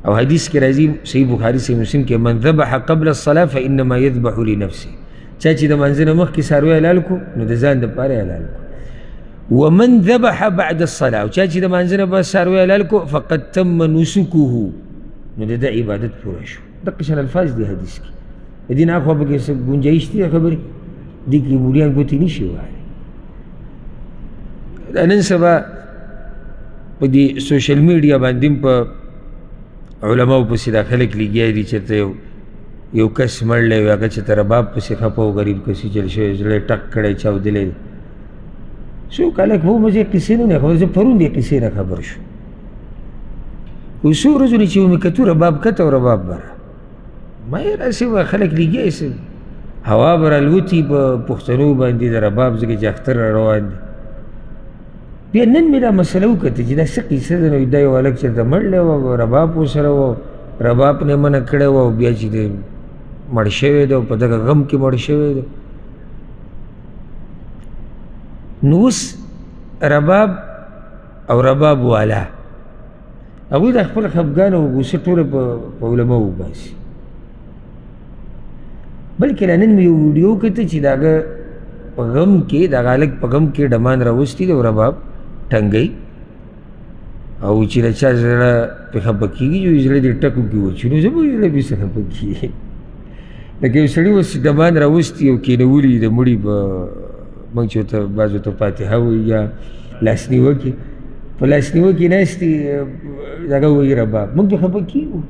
او حدیث کې راځي صحیح بخاري صحیح مسلم کې من ذبح قبل الصلاة فإنما يذبح لنفسه چا چې د منځه نه مخکې څاروی حلال کړو نو د ځان دپاره یې حلال کړو ومن ذبح بعد الصلاة او چا چې د منځه نه بعد څاروی حلال کړو فقد تم نسکه نو د ده عبادت پوره شو دقه شان الفاظ دی حدیث کې د دې نه اخوا پکې څه ګنجایش دي خبرې دې کې مولیان ګوتې نشي وهلی دا نن سبا په دې سوشل میډیا باندې هم په علماو پسې دا خلک لګیا دي چېرته یو کس مړلی وي هغه چې ته رباب پسې خفه و غریب کسي چل شوی زړه یې ټک کړی چاودلی دی څوک هلک خو مزې قصې نه خبر زه پرون دې قصې نه خبر شو خو څو ورځو نه چې ومې کتو رباب کته او رباب به را ما یې راسې وه خلک لګیا یې هوا به رالوتي په پښتنو باندې د رباب ځکه چې اختر را روان دی بیا نن مې دا مسله وکته چې دا څه قیصه ده نو دا یو هلک چېرته مړلی و رباب ورسره و رباب نه یې منع کړی و او بیا چې دی مړ شوی دی او په دغه غم کې مړ شوی دی نو اوس رباب او رباب والا هغوی دا خپل خفګان او غوسه ټوله په علماو وباسي بلکې لا نن مې یو ویډیو وکته چې د هغه په غم کې د هغه هلک په غم کې ډمان راوستي دی او رباب ټنګی او چې د چا زړه پې خفه کېږي چې زړه دې ټکو کې وچي نو زموږ زړه پې څه خفه کېږي لکه یو سړي اوس ډمان راوستي او کېنولي د مړي په موږ چې ورته بعض ورته فاتحه وایي یا لاسنیوکې په لاسنیوکې ناستې دغه وایي رباب موږ پې خفه کېږو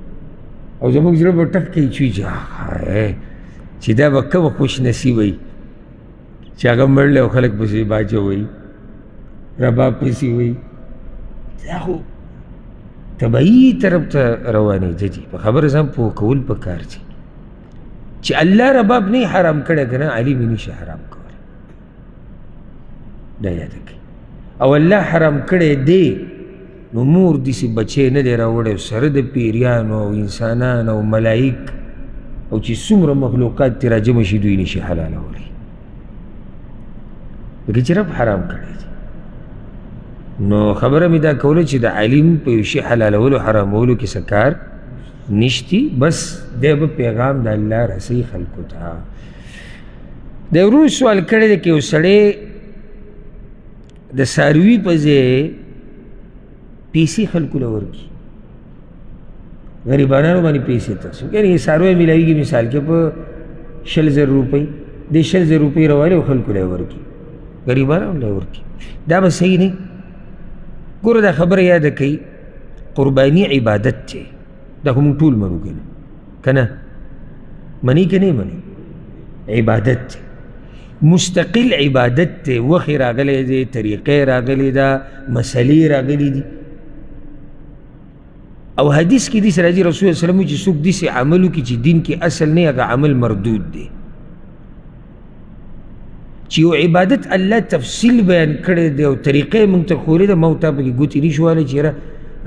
او زموږ زړه به ټک کوي چې دا به کومه خوش نصیبه وي چې هغه مړلی او خلک پسې باجه وایي رباب پسې وایي دا خو طبعي طرف ته روانېده دي په خبره ځان پوه کول پکار دي چې الله رباب نه حرام کړی که نه علي مې نشي حرام کولی دا یاد کړئ او الله حرام کړی دی نو مور داسې بچی نه دی راوړی سره د پیریانو او انسانان او ملایک او چې څومره مخلوقات ترې راجمع شي دوی نشي حلالولی لکه چې رب حرام کړی دی نو خبره مې دا کوله چې د علیم په یو شي حلالولو حرامولو کې څه کار نشتی بس دی به پیغام د الله رسوي خلکو ته د ورور سوال کړی دی که یو سړی د څاروي په ځای پیسې خلکو له ورکړي غریبانانو باندې پیسې تقسیم یعنې څاروی میلاویږي مثال کې په 100,000 روپۍ د 100,000 روپۍ راوالي او خلکو له یې ورکړي غریبانانو له یې ورکړي دا به صحیح نه ګوره دا خبره یاده کوي قرباني عبادت دی دا خو موږ ټول منو که نه که نه مني که نه مني عبادت دی مستقل عبادت دی وخې راغلی دی طریقې راغلی ده مسلې راغلی دي او حدیث کې داسې راځي رسول الله وسلم چې څوک داسې عمل وکړي چې دین کې اصل نه هغه عمل مردود دی چې یو عبادت الله تفصیل بیان کړی دی او طریقې موږ ته ښودلې ده ما او تا پکې ګوتې نشو وهلی چې یاره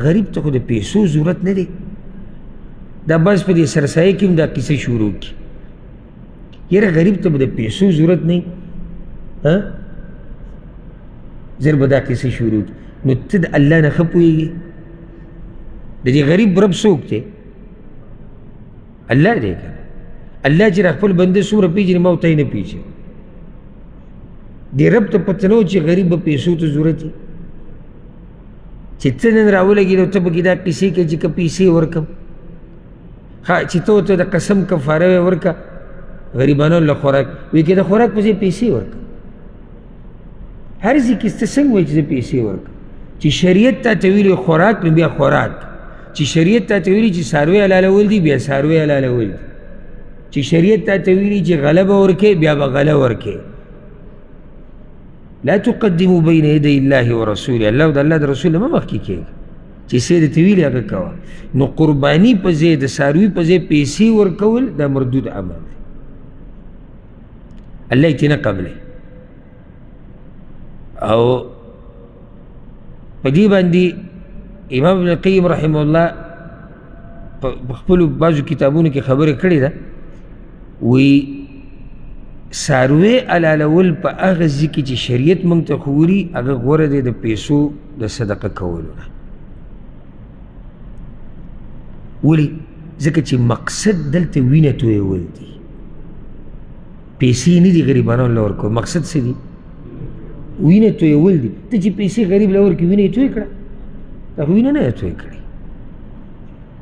غریب ته خو د پیسو ضرورت نه دی دا بس په دې سرسایه کې هم دا کیسه شروع کړي یاره غریب ته به د پیسو ضرورت نه زر به دا کیسه شروع کړي نو ته د الله نه ښه پوهېږي د دې غریب رب څوک دی الله دی که الله چې را خپل بنده څومره پېژني ما ورته یې نه پېژني دې رب ته پته نه و چې غریب به پیسو ته ضرورت وي چې ته نن راولګېد او ته پکې دا کیسې کوې چې که پیسې ورکړم چې ته ورته د قسم کفاره یې ورکړه غریبانو له خوراک وایي که د خوراک په ځای پیسې ورکړه هر ځای کې ته څنګه وایي چې زه پیسې ورکړم چې شریعت تا ته ویلي خوراک نو بیا خوراک چې شریعت تا ته ویلي چې څاروی حلالول دي بیا څاروی حلالول دي چې شریعت تا ته ویلي چې غله به ورکې بیا به غله ورکې لا تقدموا بین یدی الله ورسوله الله او د الله د رسول نه مه مخکې کېږه چې څه درته ویلي هغه کوه نو قرباني په ځای د څاروي په ځای پیسې ورکول دا مردود عمل دی الله یې ترې نه قبلوي او په دې باندې امام ابن القیم رحمه الله په خپلو بعضو کتابونو کې خبرې کړې ده وایي څاروی حلالول په هغه ځای کې چې شریعت موږ ته ښوولي هغه غوره دی د پیسو د صدقه کولو نه ولې ځکه چې مقصد دلته وینه تویول دي پیسې نه دي غریبانو له ورکول مقصد څه دي وینه تویول دي ته چې پیسې غریب له ورکړي وینه یې توی کړه دا خو وینه نه یې توی کړې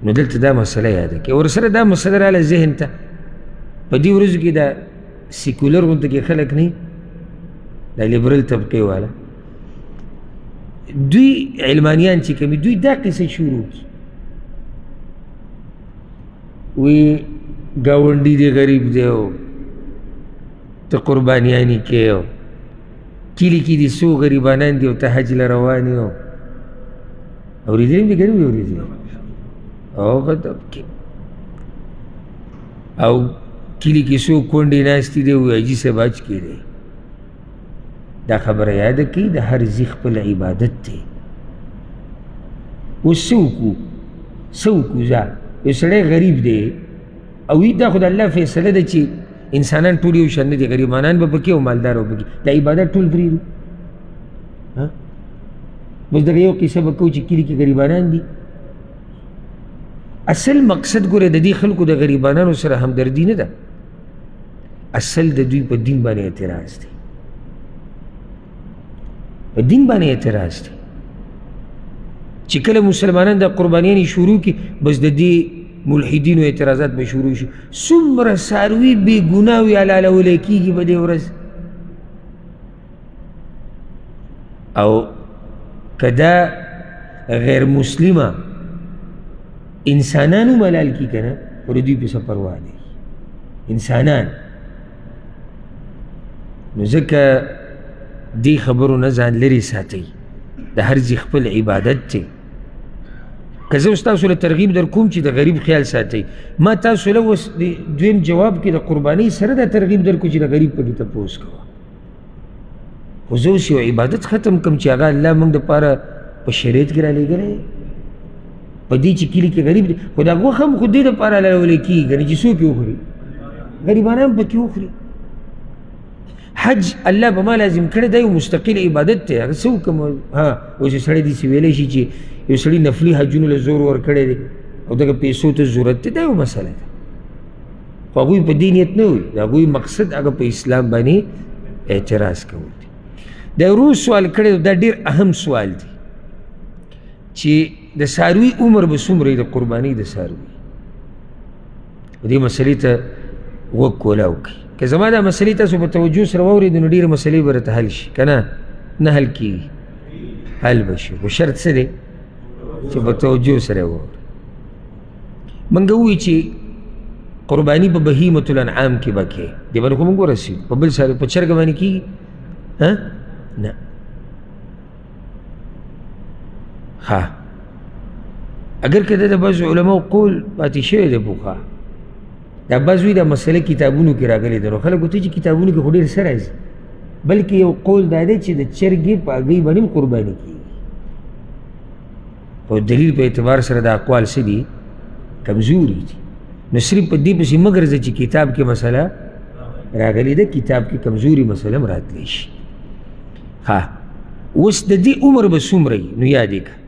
نو دلته دا مسله یاده کړئ ورسره دا مسله راله ذهن ته په دې ورځو کې دا سیکولر غونته کې خلک نه دا لیبرل طبقې والا دوی علمانیان چې کوي دوی دا قصه شروع کړي وی ګاونډي دی غریب دی او ته قربانیانې کې او کلي کې دي څو غریبانان دي او ته حج له روان یې اورېدلي هم دي ګرم دي اورېدلي او غضب کې او کلي کې څو کونډې ناستې دي وایي حاجي صاحب حج کې دی دا خبره یاده کړئ د هر ځای خپل عبادت دی اوس څه وکړو ځه یو سړی غریب دی او وي دا خو د الله فیصله ده چې انسانان ټول یو شان نه دي غریبانان به پکې او مالدار به پکې دا عبادت ټول پرېږدو بس دغه یو قصه به کوو چې کلي کې غریبانان دي اصل مقصد ګوره د دې خلکو د غریبانانو سره همدردي نه ده اصل د دوی په دین باندې اعتراض دی په دین باندې اعتراض دی چې کله مسلمانان د قربانیانې شروع کړي بس د دې ملحدینو اعتراضات به شروع شي څومره څاروي بې ګناه وي حلالولی کېږي په دې ورځ او که دا غیر مسلمه انسانانو ملال کی که نه ور دوی پسې پروا دی انسانان نو ځکه دې خبرو نه ځان لرې ساتئ د هر ځای خپل عبادت دی که زه اوس تاسو له ترغیب در کوم چې د غریب خیال ساتئ ما تاسو له اوس د دویم جواب کې د قربانۍ سره دا ترغیب در کو چې د غریب پکې تپوس کوه خو زه اوس یو عبادت ختم کړم چې هغه الله موږ دپاره په شریعت کې رالیږلی په دې چې کلي کې غریب دی خو دا غوښه هم خو دې دپاره راولی کېږي که نه چې څوک یې وخوري غریبان هم پکې وخوري حج الله به ما لازم کړی دا یو مستقل عبادت دی هغه څه وکړم ها اوس یې سړی داسې ویلی شي چې یو سړي نفلي حجونو له زور ورکړی دی او دغه پیسو ته ضرورت دی دا یو مسله ده خو هغوی په دې نیت نه وي د هغوی مقصد هغه په اسلام باندې اعتراض کول دی دا ورو سوال کړی دا ډېر اهم سوال دی چې د څاروي عمر به څومره د قربانۍ د څاروي دې مسلې ته غوږ کولاو کوي که زما دا مسلې تاسو په توجه سره واورېدو نو ډېرې مسلې به راته حل شي که نه نه حل کېږي حل به شي خو شرط څه دی چې په توجه سره واورو موږ ووایو چې قرباني په بهیمة الانعام کې به کوې دې باندې خو موږ ورسېږو په بل څاروي په چرګ باندې کېږي نه ها اگر که د بعضو علماو قول پاتې شوی دی پوخا دا بعض وایي دا مسله کتابونو کې راغلې ده نو خلک ورته چې کتابونو کې خو ډېر څه راځي بلکې یو قول دا دی چې د چرګې په هګۍ باندې هم قرباني کېږي خو دلیل په اعتبار سره د اقوال څه دي کمزوري دي نو صرف په دې پسې مه ګرځه چې کتاب کې مسله راغلې ده کتاب کې کمزوري مسله هم راتلی شي ها اوس د دې عمر به څومره وي نو یاد یې کړه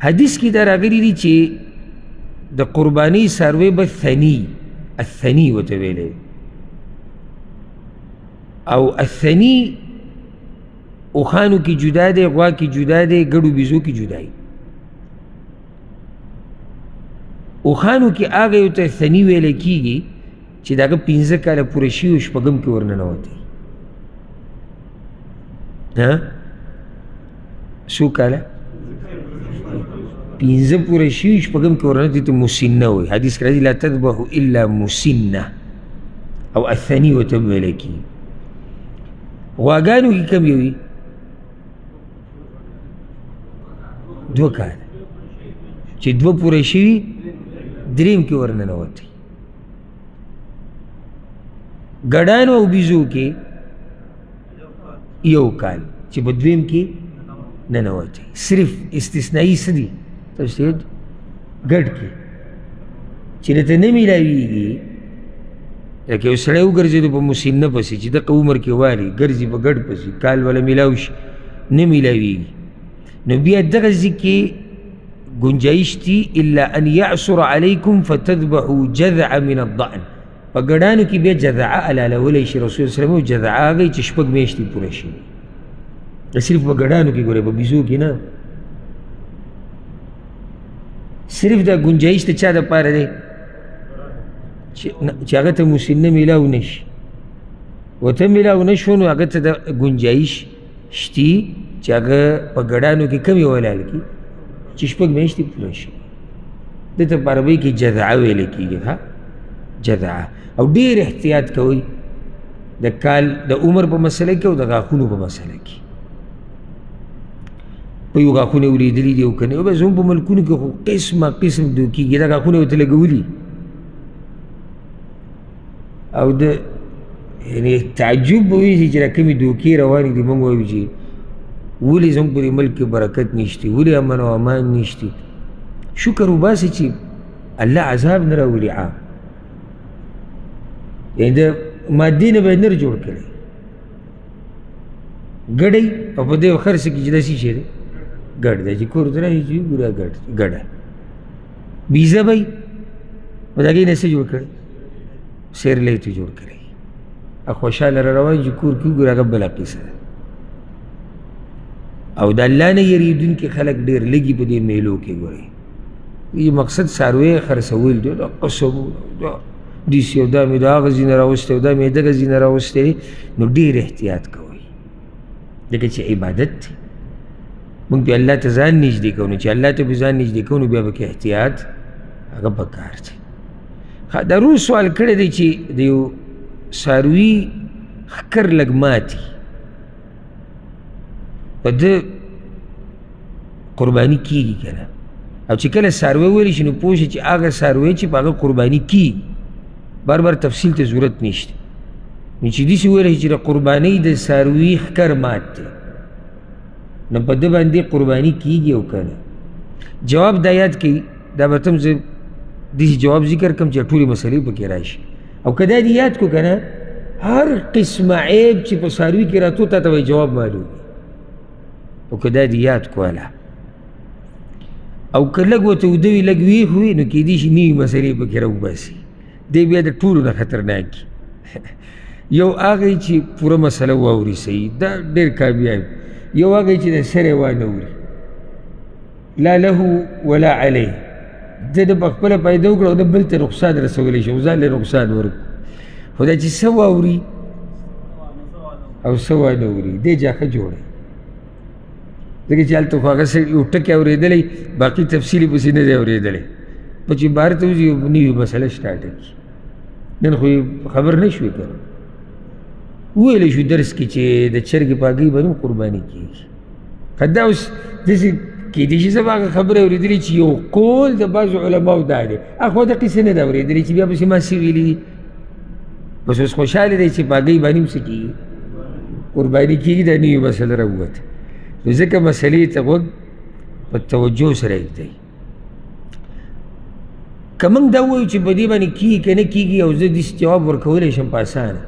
حدیث کې دا راغلي دي چې د قربانۍ څاروی به ثني الثني ورته ویلی او الثني اوښانو کې جدا دی غوا کې جدا دی ګډو بیزو کې جدا دی اوښانو کې هغه یو ته ثني ویلی کېږي چې د هغه 15 کاله پوره شوي او شپږم کې ورننوتی څو کاله 15 پوره شوي شپږم کې ورننوتی ته مسنه وایي حدیث کې راځي لا تذبح الا مسنه او الثني ورته ویلی کېږي غواګانو کې کم یوي 2 کاله چې 2 پوره شوي دریم کې ورننوتی ګډانو او بیزو کې 1 کال چې په دویم کې ننوتی صرف استثنایی څه دي تاسو ګډ کې چې درته نه میلاویږي لکه یو سړی وګرځېدو په مسنه پسې چې دغه عمر کې والي ګرځي په ګډ پسې کال والا میلاو شي نه میلاویږي نو بیا دغه ځای کې گنجائش تي الا ان يعصر عليكم فتذبحوا جذع من الضأن په ګډانو کې بیا جذعه علالولی شي رسول صلی الله علیه وسلم جذعه هغه چې شپږ میاشتې پوره شي صرف په ګډانو کې ګورئ په بیزو کې نه صرف دا گنجائش د چا دپاره دی چې هغه ته مسنه میلاو نه شي ورته میلاو نه شو نو هغه ته د گنجائش شتي چې هغه په ګډانو کې کمې ولال کړي چې شپږ میاشتې پوره شي دته په عربۍ کې جذعه ویلی کېږي ها جذعه او ډېر احتیاط کوئ د کال د عمر په مسله کې او د غاښونو په مسله کې په یو غاښونه اورېدلي دي او که نه بس هم په ملکونو کې خو قسمه قسم دو کېږي دا غاښونه ورته لګولي او د یعنې تعجب به وي چې را کومې دوکې روانې دي موږ وایو چې ولې زموږ په دې ملک کې برکت نشته ولې امن او امان نشته شکر وباسئ چې الله عذاب نه راولي عام یعنې د مادې نه به یې نر جوړ کړی ګډی او په دې خرڅ کې چې داسې شی دی ګډ دی چې کور ته راشي چې ګوره ګډه بیزه به یې په د هغې نه څه جوړ کړی سیرلی ته جوړ کړی خوشحاله را روان چې کور کې وګوره هغه بله قصه ده او د الله نه یریدونکي خلک ډېر لږي په دې میلو کې ګورئ یې مقصد څاروی خرڅول دی دا قسمونه دا دیسي او دا مې د هغه ځای نه راوستی او دا مې دغه ځای نه راوستی دی نو ډېر احتیاط کوئ ځکه چې عبادت دی موږ بیا الله ته ځان نږدې کوو نو چې الله ته به ځان نږدې کوو نو بیا پکې احتیاط هغه پکار دی دا روز سوال کړی دی چې د یو څاروي ښکر لږ ماتي په ده قرباني کېږي که نه او چې کله څاروی ویلی شي نو پوه شي چې هغه څاروی چې په هغه قرباني کیږي بار بار تفصیل ته ضرورت نشته نو چې داسې ویلی چې د قربانۍ د څاروي ښکر مات دی نو په ده باندې قرباني کیږي او که نه جواب دا یاد کوي دا به تم زه داسې جواب ذکر کړم چې ټولې مسلې پکې راشي او که دا دې یاد کړو که نه هر قسمه عیب چې په څاروي کې راتلو تا ته به جواب معلوم او که دا دې یاد کړو هله او که لږ ورته اوده وي لږ ویښ وي نو کیدای شي نوي مسلې پکې راوباسي دی بیا د ټولو نه خطرناک یو هغه چې پوره مسله واوري صحیح دا ډېر کامیاب یو هغه چې د سر یې وانه اوري لا له ولا علیه ده د په خپله پیدا وکړه او د بل ته رخصان رسولی شي او ځان له رخصان ورکړو خو دا چې څه واوري او څه وانه اوري دی جاښه جوړی ځکه چې هلته خو هغه سړي یو ټکی اورېدلی باقي تفصیل یې پسې نه دی اورېدلی په چې بهر ته وځي یو نوي مسله سټارټه کړي نن خو خبر نه شوې که نه وویلی شو درس کې چې د چرګې په هګۍ باندې قرباني کېږي که دا اوس داسې کېدای شي زه به هغه خبره اورېدلې چې یو قول د بعضو علماو دا دی هغه دا قیسې نه ده اورېدلې چې بیا پسې ما څه ویلي دي بس اوس خوشحاله دی چې په هګۍ باندې هم څه کېږي قرباني کېږي دا نوې مسله راووته نو ځکه مسلې ته غوږ په توجه سره ایږدئ که موږ دا ووایو چې په دې باندې کېږي که نه کېږي او زه داسې جواب ورکولی شم په اسانه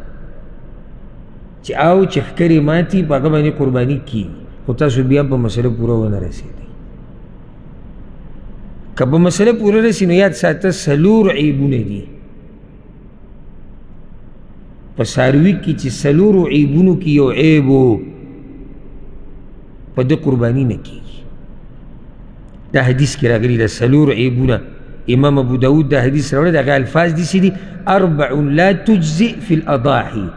چې او چې ښکر یې ماتي په هغه باندې قرباني کېږي خو تاسو بیا په مسله پوره ونه رسېدئ که په مسله پوره رسي نو یاد ساته څلور عیبونه دي په څاروي کې چې څلورو عیبونو کې یو عیب و په ده قرباني نه کېږي دا حدیث کې راغلي ده څلور عیبونه امام ابو داود دا حدیث راوړی د هغه الفاظ داسې دي اربع لا تجزئ فی الاضاحي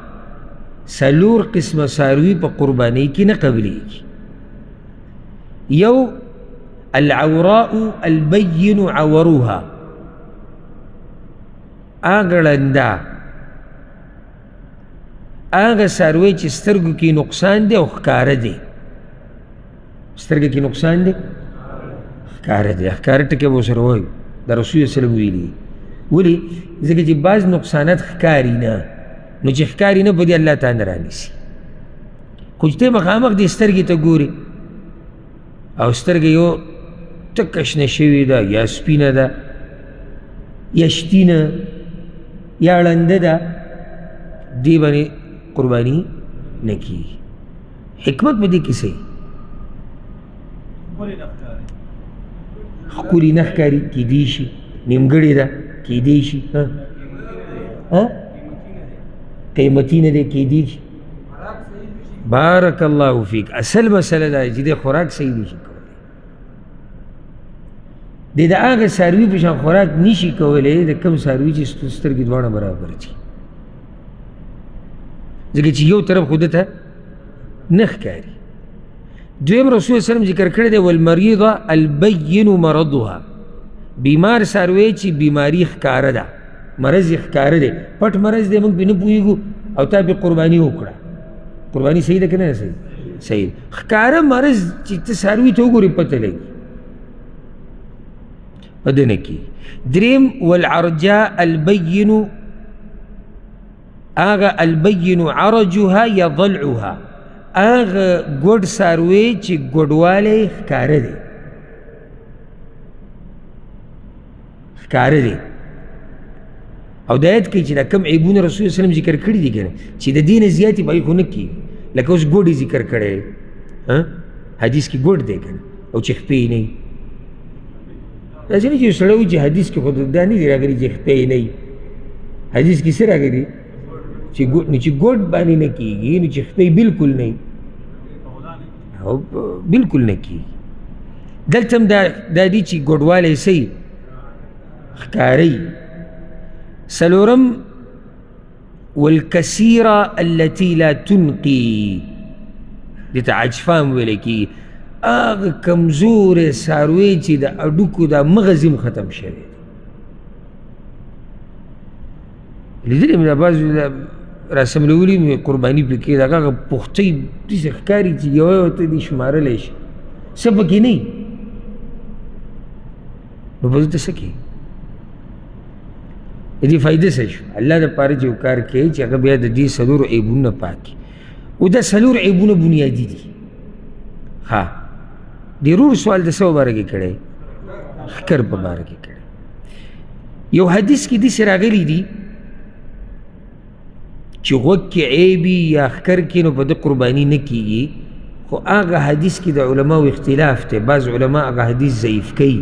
څلور قسمه څاروي په قربانۍ کې نه قبلیږي یو العوراء البین عورها هغه ړنده هغه څاروی چې سترګو کې نقصان دی او ښکاره دی سترګې کې نقصان دی ښکاره دی ښکاره ټکی به ورسره وایو د رسول وسلم ویلي ولې ځکه چې بعض نقصانات ښکاري نه نو چې ښکاري نه په دې الله تعالی نه رانیسي خو چې ته مخامخ دې سترګې ته ګورې او سترګې یو ټکه شنه شوې ده یا سپینه ده یا شتینه یا ړنده ده دې باندې قرباني نه کېږي حکمت په دې کې څه ښکلي نه ښکاري کېدی شي نیمګړې ده کېدی شي قیمتي نه دی کېدی شي بارک الله فیک اصل مسله دا چې د خوراک صحیح نشي کولی د هغه څاروي په شان خوراک نشي کولی د کوم څاروي چې سترګې دواړه برابر دي ځکه چې یو طرف خو ده ته نه ښکاري دویم رسول وسلم ذکر کړی دی والمریضه البین مرضها بیمار څاروی چې بیماري ښکاره ده مرض یې ښکاره دی پټ مرض دی موږ پرې نه پوهېږو او تا پرې قرباني وکړه قرباني صحیح ده که نه صحیح صحیح ښکاره مرض چې ته څاروي ته وګورې پته لګي په ده نه کېږي دریم والعرجاء البین هغه البین عرجها یا ضلعها هغه ګوډ څاروی چې ګوډوالی ښکاره دی ښکاره دی او دا یاد کوي چې دا کوم عیبونه رسول وسلم ذکر کړي دي که نه چې د دې نه زیاتې به خو نه کېږي لکه اوس ګوډ یې ذکر کړی حدیث کې ګوډ دی که نه او چې خپې یې نه وي داسې نه چې یو سړی وي چې حدیث کې خو دا نه دي راغلي چې خپې یې نه وي حدیث کې څه راغلي چې ګوډ باندې نه کېږي نو چې خپې بالکل نه وي او بالکل نه کېږي دلته هم دا دي چې ګوډوالی صحیح ښکاري څلورم والکثیره التي لا تنقي دې ته عجفان ویلی کېږي هغه کمزورې څاروی چې د هډوکو دا مغز هم ختم شوی دی لیدلی مې دا بعضو راسملولي مې قرباني پرې کېږي هغه پختۍ داسې ښکاري چې یوه ته دې شمارلی شي څه پکې نه وي نو په دې ته څه کوي؟ د دې فایده څه شو؟ الله دپاره چې یو کار کوي چې هغه بیا د دې څلورو عیبونو نه پاک کړي. او دا څلور عیبونه بنیادي دي. ها د رور سوال د څه په باره کې کړی؟ ښکر په باره کې کړی. یو حدیث کې داسې راغلی دي چې غوږ کې عیب یا ښکر کې نو په ده قرباني نه کیږي، خو هغه حدیث کې د علماو اختلاف دی. بعض علما هغه حدیث ضعیف کوي،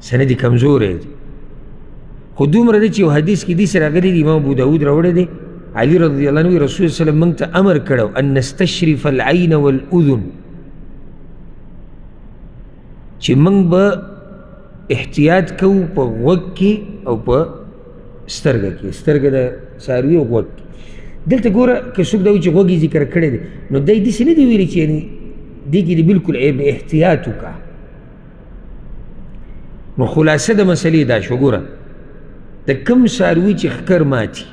سند کمزوری دی. خو دومره دی چې یو حدیث کې داسې راغلی دی، امام ابو داود راوړی دی، علي رضی الله عنه رسول صلی الله علیه وسلم موږ ته امر کړی ان نستشرف العین والاذن، چې موږ به احتیاط کوو په غوږ کې او په سترګه کې. سترګه د څاروي او غوږ کې. دلته ګوره که څوک دا وایي چې غوږ یې ذکر کړی دی، نو دی داسې نه دی ویلي چې یعنې دې کې دې بلکل عیب دی، احتیاط وکړه. نو خلاصه د مسلې دا شو. ګوره د کوم څاروي چې ښکر ماتي،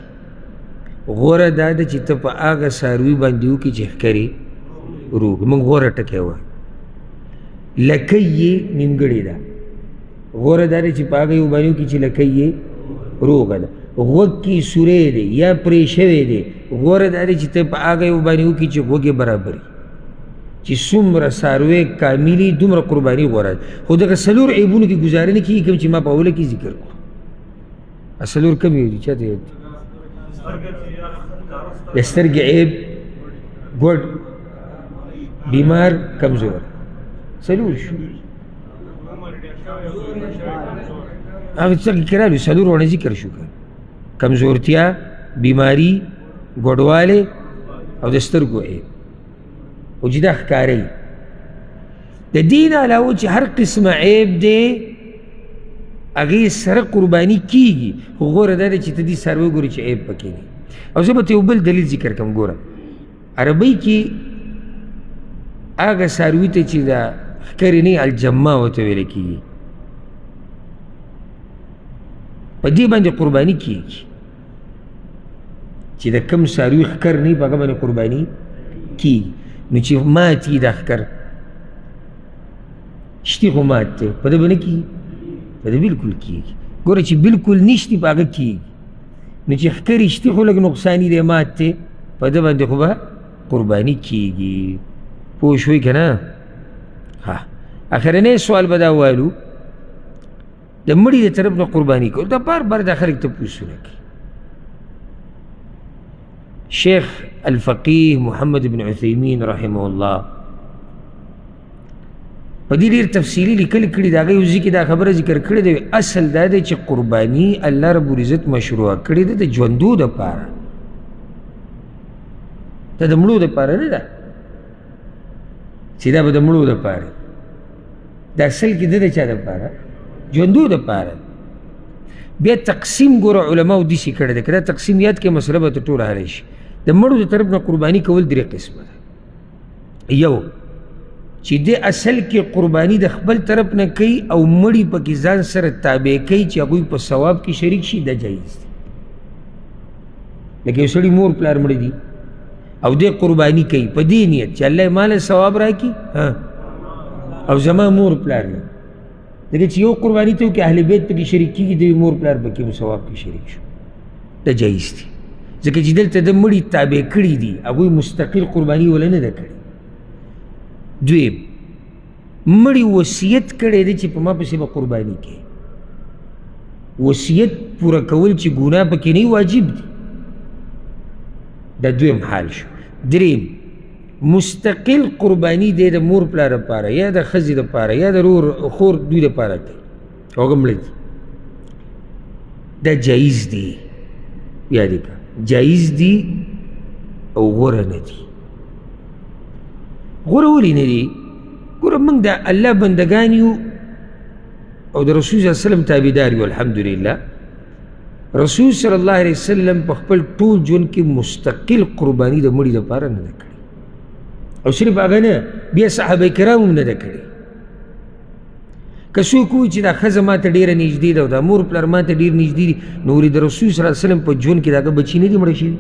غوره دا ده چې ته په هغه څاروي باندې وکړې چې ښکر یې روغ. موږ غوره ټکی وایو. لکۍ یې نیمګړې ده، غوره دا ده چې په هغه یو باندې وکړي چې لکۍ یې روغه ده. غوږ کې سوری دی یا پرې شوی دی، غوره دا ده چې ته په هغه یو باندې وکړي چې غوږ یې برابر وي. چې څومره څاروی کاملي دومره قرباني غوره ده. خو دغه څلور عیبونو کې ګزاره نه کېږي کوم چې ما په اوله کې ذکر کړو. څلور کوم یو دي؟ چاته یاد دي؟ د سترګې عیب، ګوډ، بیمار، کمزور. څلور شو. هغه څه کې راغلي څلور ونه ذکر شو. کمزورتیا، بیماری، ګوډوالی او د سترګو عیب. او چې دا ښکاري. د دې نه علاوه چې هر قسمه عیب دی هغې سره قرباني کېږي، خو غوره دا ده چې ته دې څاروی ګورې چې عیب پکې دی. او زه به ته یو بل دلیل ذکر کړم. ګوره عربۍ کې هغه څاروي ته چې دا ښکر یې نه وي الجمه ورته ویلی کېږي، په دې باندې قرباني کېږي. چې د کوم څاروي ښکر نه وي په هغه باندې قرباني کېږي. نو چې مات یي دا ښکر، شتي خو مات دی، په ده به نه کېږي؟ په ده بلکل کېږي. ګوره چې بلکل نشتي په هغه کېږي. نو چې ښکر یې شتي خو لږ نقصاني دی، مات دی، په ده باندې خو به قرباني کېږي. پوه شوئ که نه؟ ها اخرنی سوال به دا وایلو د مړي د طرف نه قرباني کول. دا بار بار دا خلک تپوسونه کوي. شیخ الفقیه محمد بن عثیمین رحمه الله په دې ډېر تفصیلي لیکل کړي. د هغه یو ځای کې دا خبره ذکر کړې ده، اصل دا دی چې قرباني الله رب العزت مشروع کړې ده د ژوندو دپاره، دا د مړو دپاره نه ده چې دا به د مړو دپاره. دا اصل کې ده د چا دپاره؟ ژوندو دپاره. بیا تقسیم ګوره علماو داسې کړی دی، که دا تقسیم یاد کړې مسله به ته ټوله حلی شي. د مړو د طرف نه قرباني کول درې قسمه ده. یو چې دی اصل کې قرباني د خپل طرف نه کوي او مړي پکې ځان سره تابع کوي چې هغوی په ثواب کې شریک شي، دا جایز دی. لکه یو سړي مور پلار مړه دي او دی قرباني کوي په دې نیت چې الله یې ماله ثواب راکړي او زما مور پلار دی. لکه چې یو قرباني ته وکړي اهل بیت پکې شریک کېږي، د مور پلار پکې په ثواب کې شریک شو، دا جایز دی. ځکه چې دلته د مړي تابع کړي دي، هغوی مستقل قرباني وله نه ده کړې. دویم مړي وصیت کړی دی چې په ما پسې به قرباني کوي. وصیت پوره کول چې ګناه پکې نه واجب دی، دا دویم حال شو. دریم مستقل قرباني دی د مور پلار دپاره یا د ښځې دپاره یا د رور خور دوی دپاره کوي، هغه مړه دي، دا جایز دی. یاد یې کړه جایز دی او غوره نه دي. غوره ولې نه دي؟ ګوره موږ د الله بندګان یو او د رسول صلی الله علیه وسلم تابعدار یو. الحمدلله رسول صلی الله علیه وسلم په خپل ټول ژوند کې مستقل قرباني د مړي دپاره نه ده کړې، او صرف هغه نه، بیا صحابه کرام هم نه ده کړې. که څوک وایي چې دا ښځه ما ته ډېره نږدې ده او دا مور پلار ما ته ډېر نږدې دي، نو ولې د رسول صلی الله علیه وسلم په ژوند کې د هغه بچي نه دي مړه شوي؟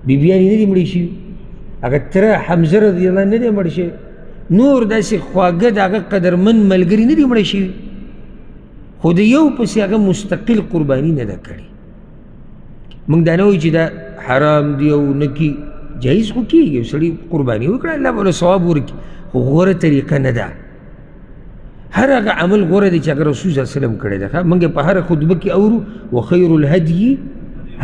بیبیانې نه دي مړې شوي؟ هغه تره حمزه رضی الله نه دی مړ شوی؟ نور داسې خواږه د هغه قدرمند ملګري نه دي مړه شوي، خو د یو پسې هغه مستقل قرباني نه ده کړې. موږ دا نه وایو چې دا حرام دی او نه کی، جایز خو کېږي، یو سړي قرباني وکړه الله به له ثواب ورکړي، خو غوره طریقه نه ده. هر هغه عمل غوره دی چې هغه رسول صلی الله علیه وسلم کړی ده. موږ په هره خطبه کې اورو وخیر الهدي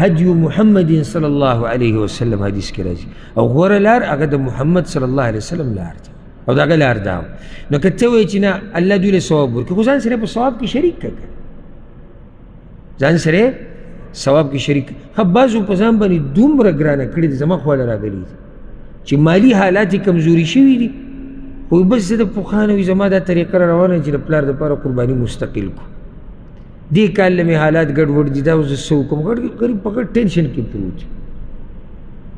هدي محمد صلی الله علیه وسلم حدیث کې راځي، او غوره لار هغه د محمد صلی الله علیه وسلم لار ده، او د هغه لار ده. نو که ته وایې چې نه الله دوی له ثواب ورکړي، خو ځان سره په ثواب کې شریک کړه، ځان سره ثواب کې شریک. ښه بعضو په ځان باندې دومره ګرانه کړي دي، زما خواله راغلي دي چې مالي حالات یې کمزوري شوي دي، خو بس زه د پخوانه وي زما دا طریقه را روانه چې د پلار دپاره قرباني مستقل کړو. دې کال له مې حالات ګډوډ دي، دا اوس زه څه وکړم، غریب په غټ ټینشن کې پروت.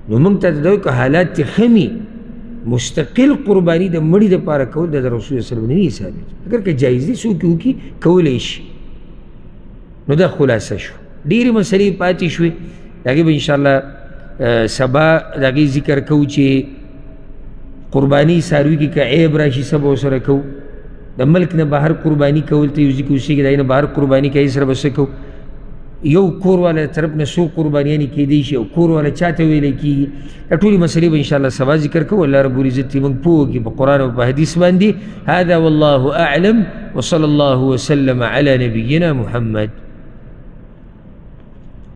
نو موږ ته دا وایو که حالات یې ښه وي، مستقل قرباني د مړي دپاره کول د رسول صلی الله علیه وسلم نه دي ثابت. اگر که جایز دي څوک یې وکړي کولی شي. نو دا خلاصه شو. ډېرې مسلې پاتې شوې، د هغې به انشاءالله سبا د هغې ذکر کوو چې قرباني څاروي کې که عیب راشي څه به ورسره کوو، د ملک نه بهر قرباني کول ته یو ځای کې اوسېږي، د هغې نه بهر قرباني کوي سره به څه کوو، یو کور والا طرف نه څو قربانیانې کېدی شي او کور والا چاته ویلی کېږي. دا ټولې مسلې به انشاءالله سبا ذکر کوو. الله رب العزت دې موږ پوه کړي په قرآن او په حدیث باندې. هذا والله اعلم وصلى الله وسلم على نبينا محمد.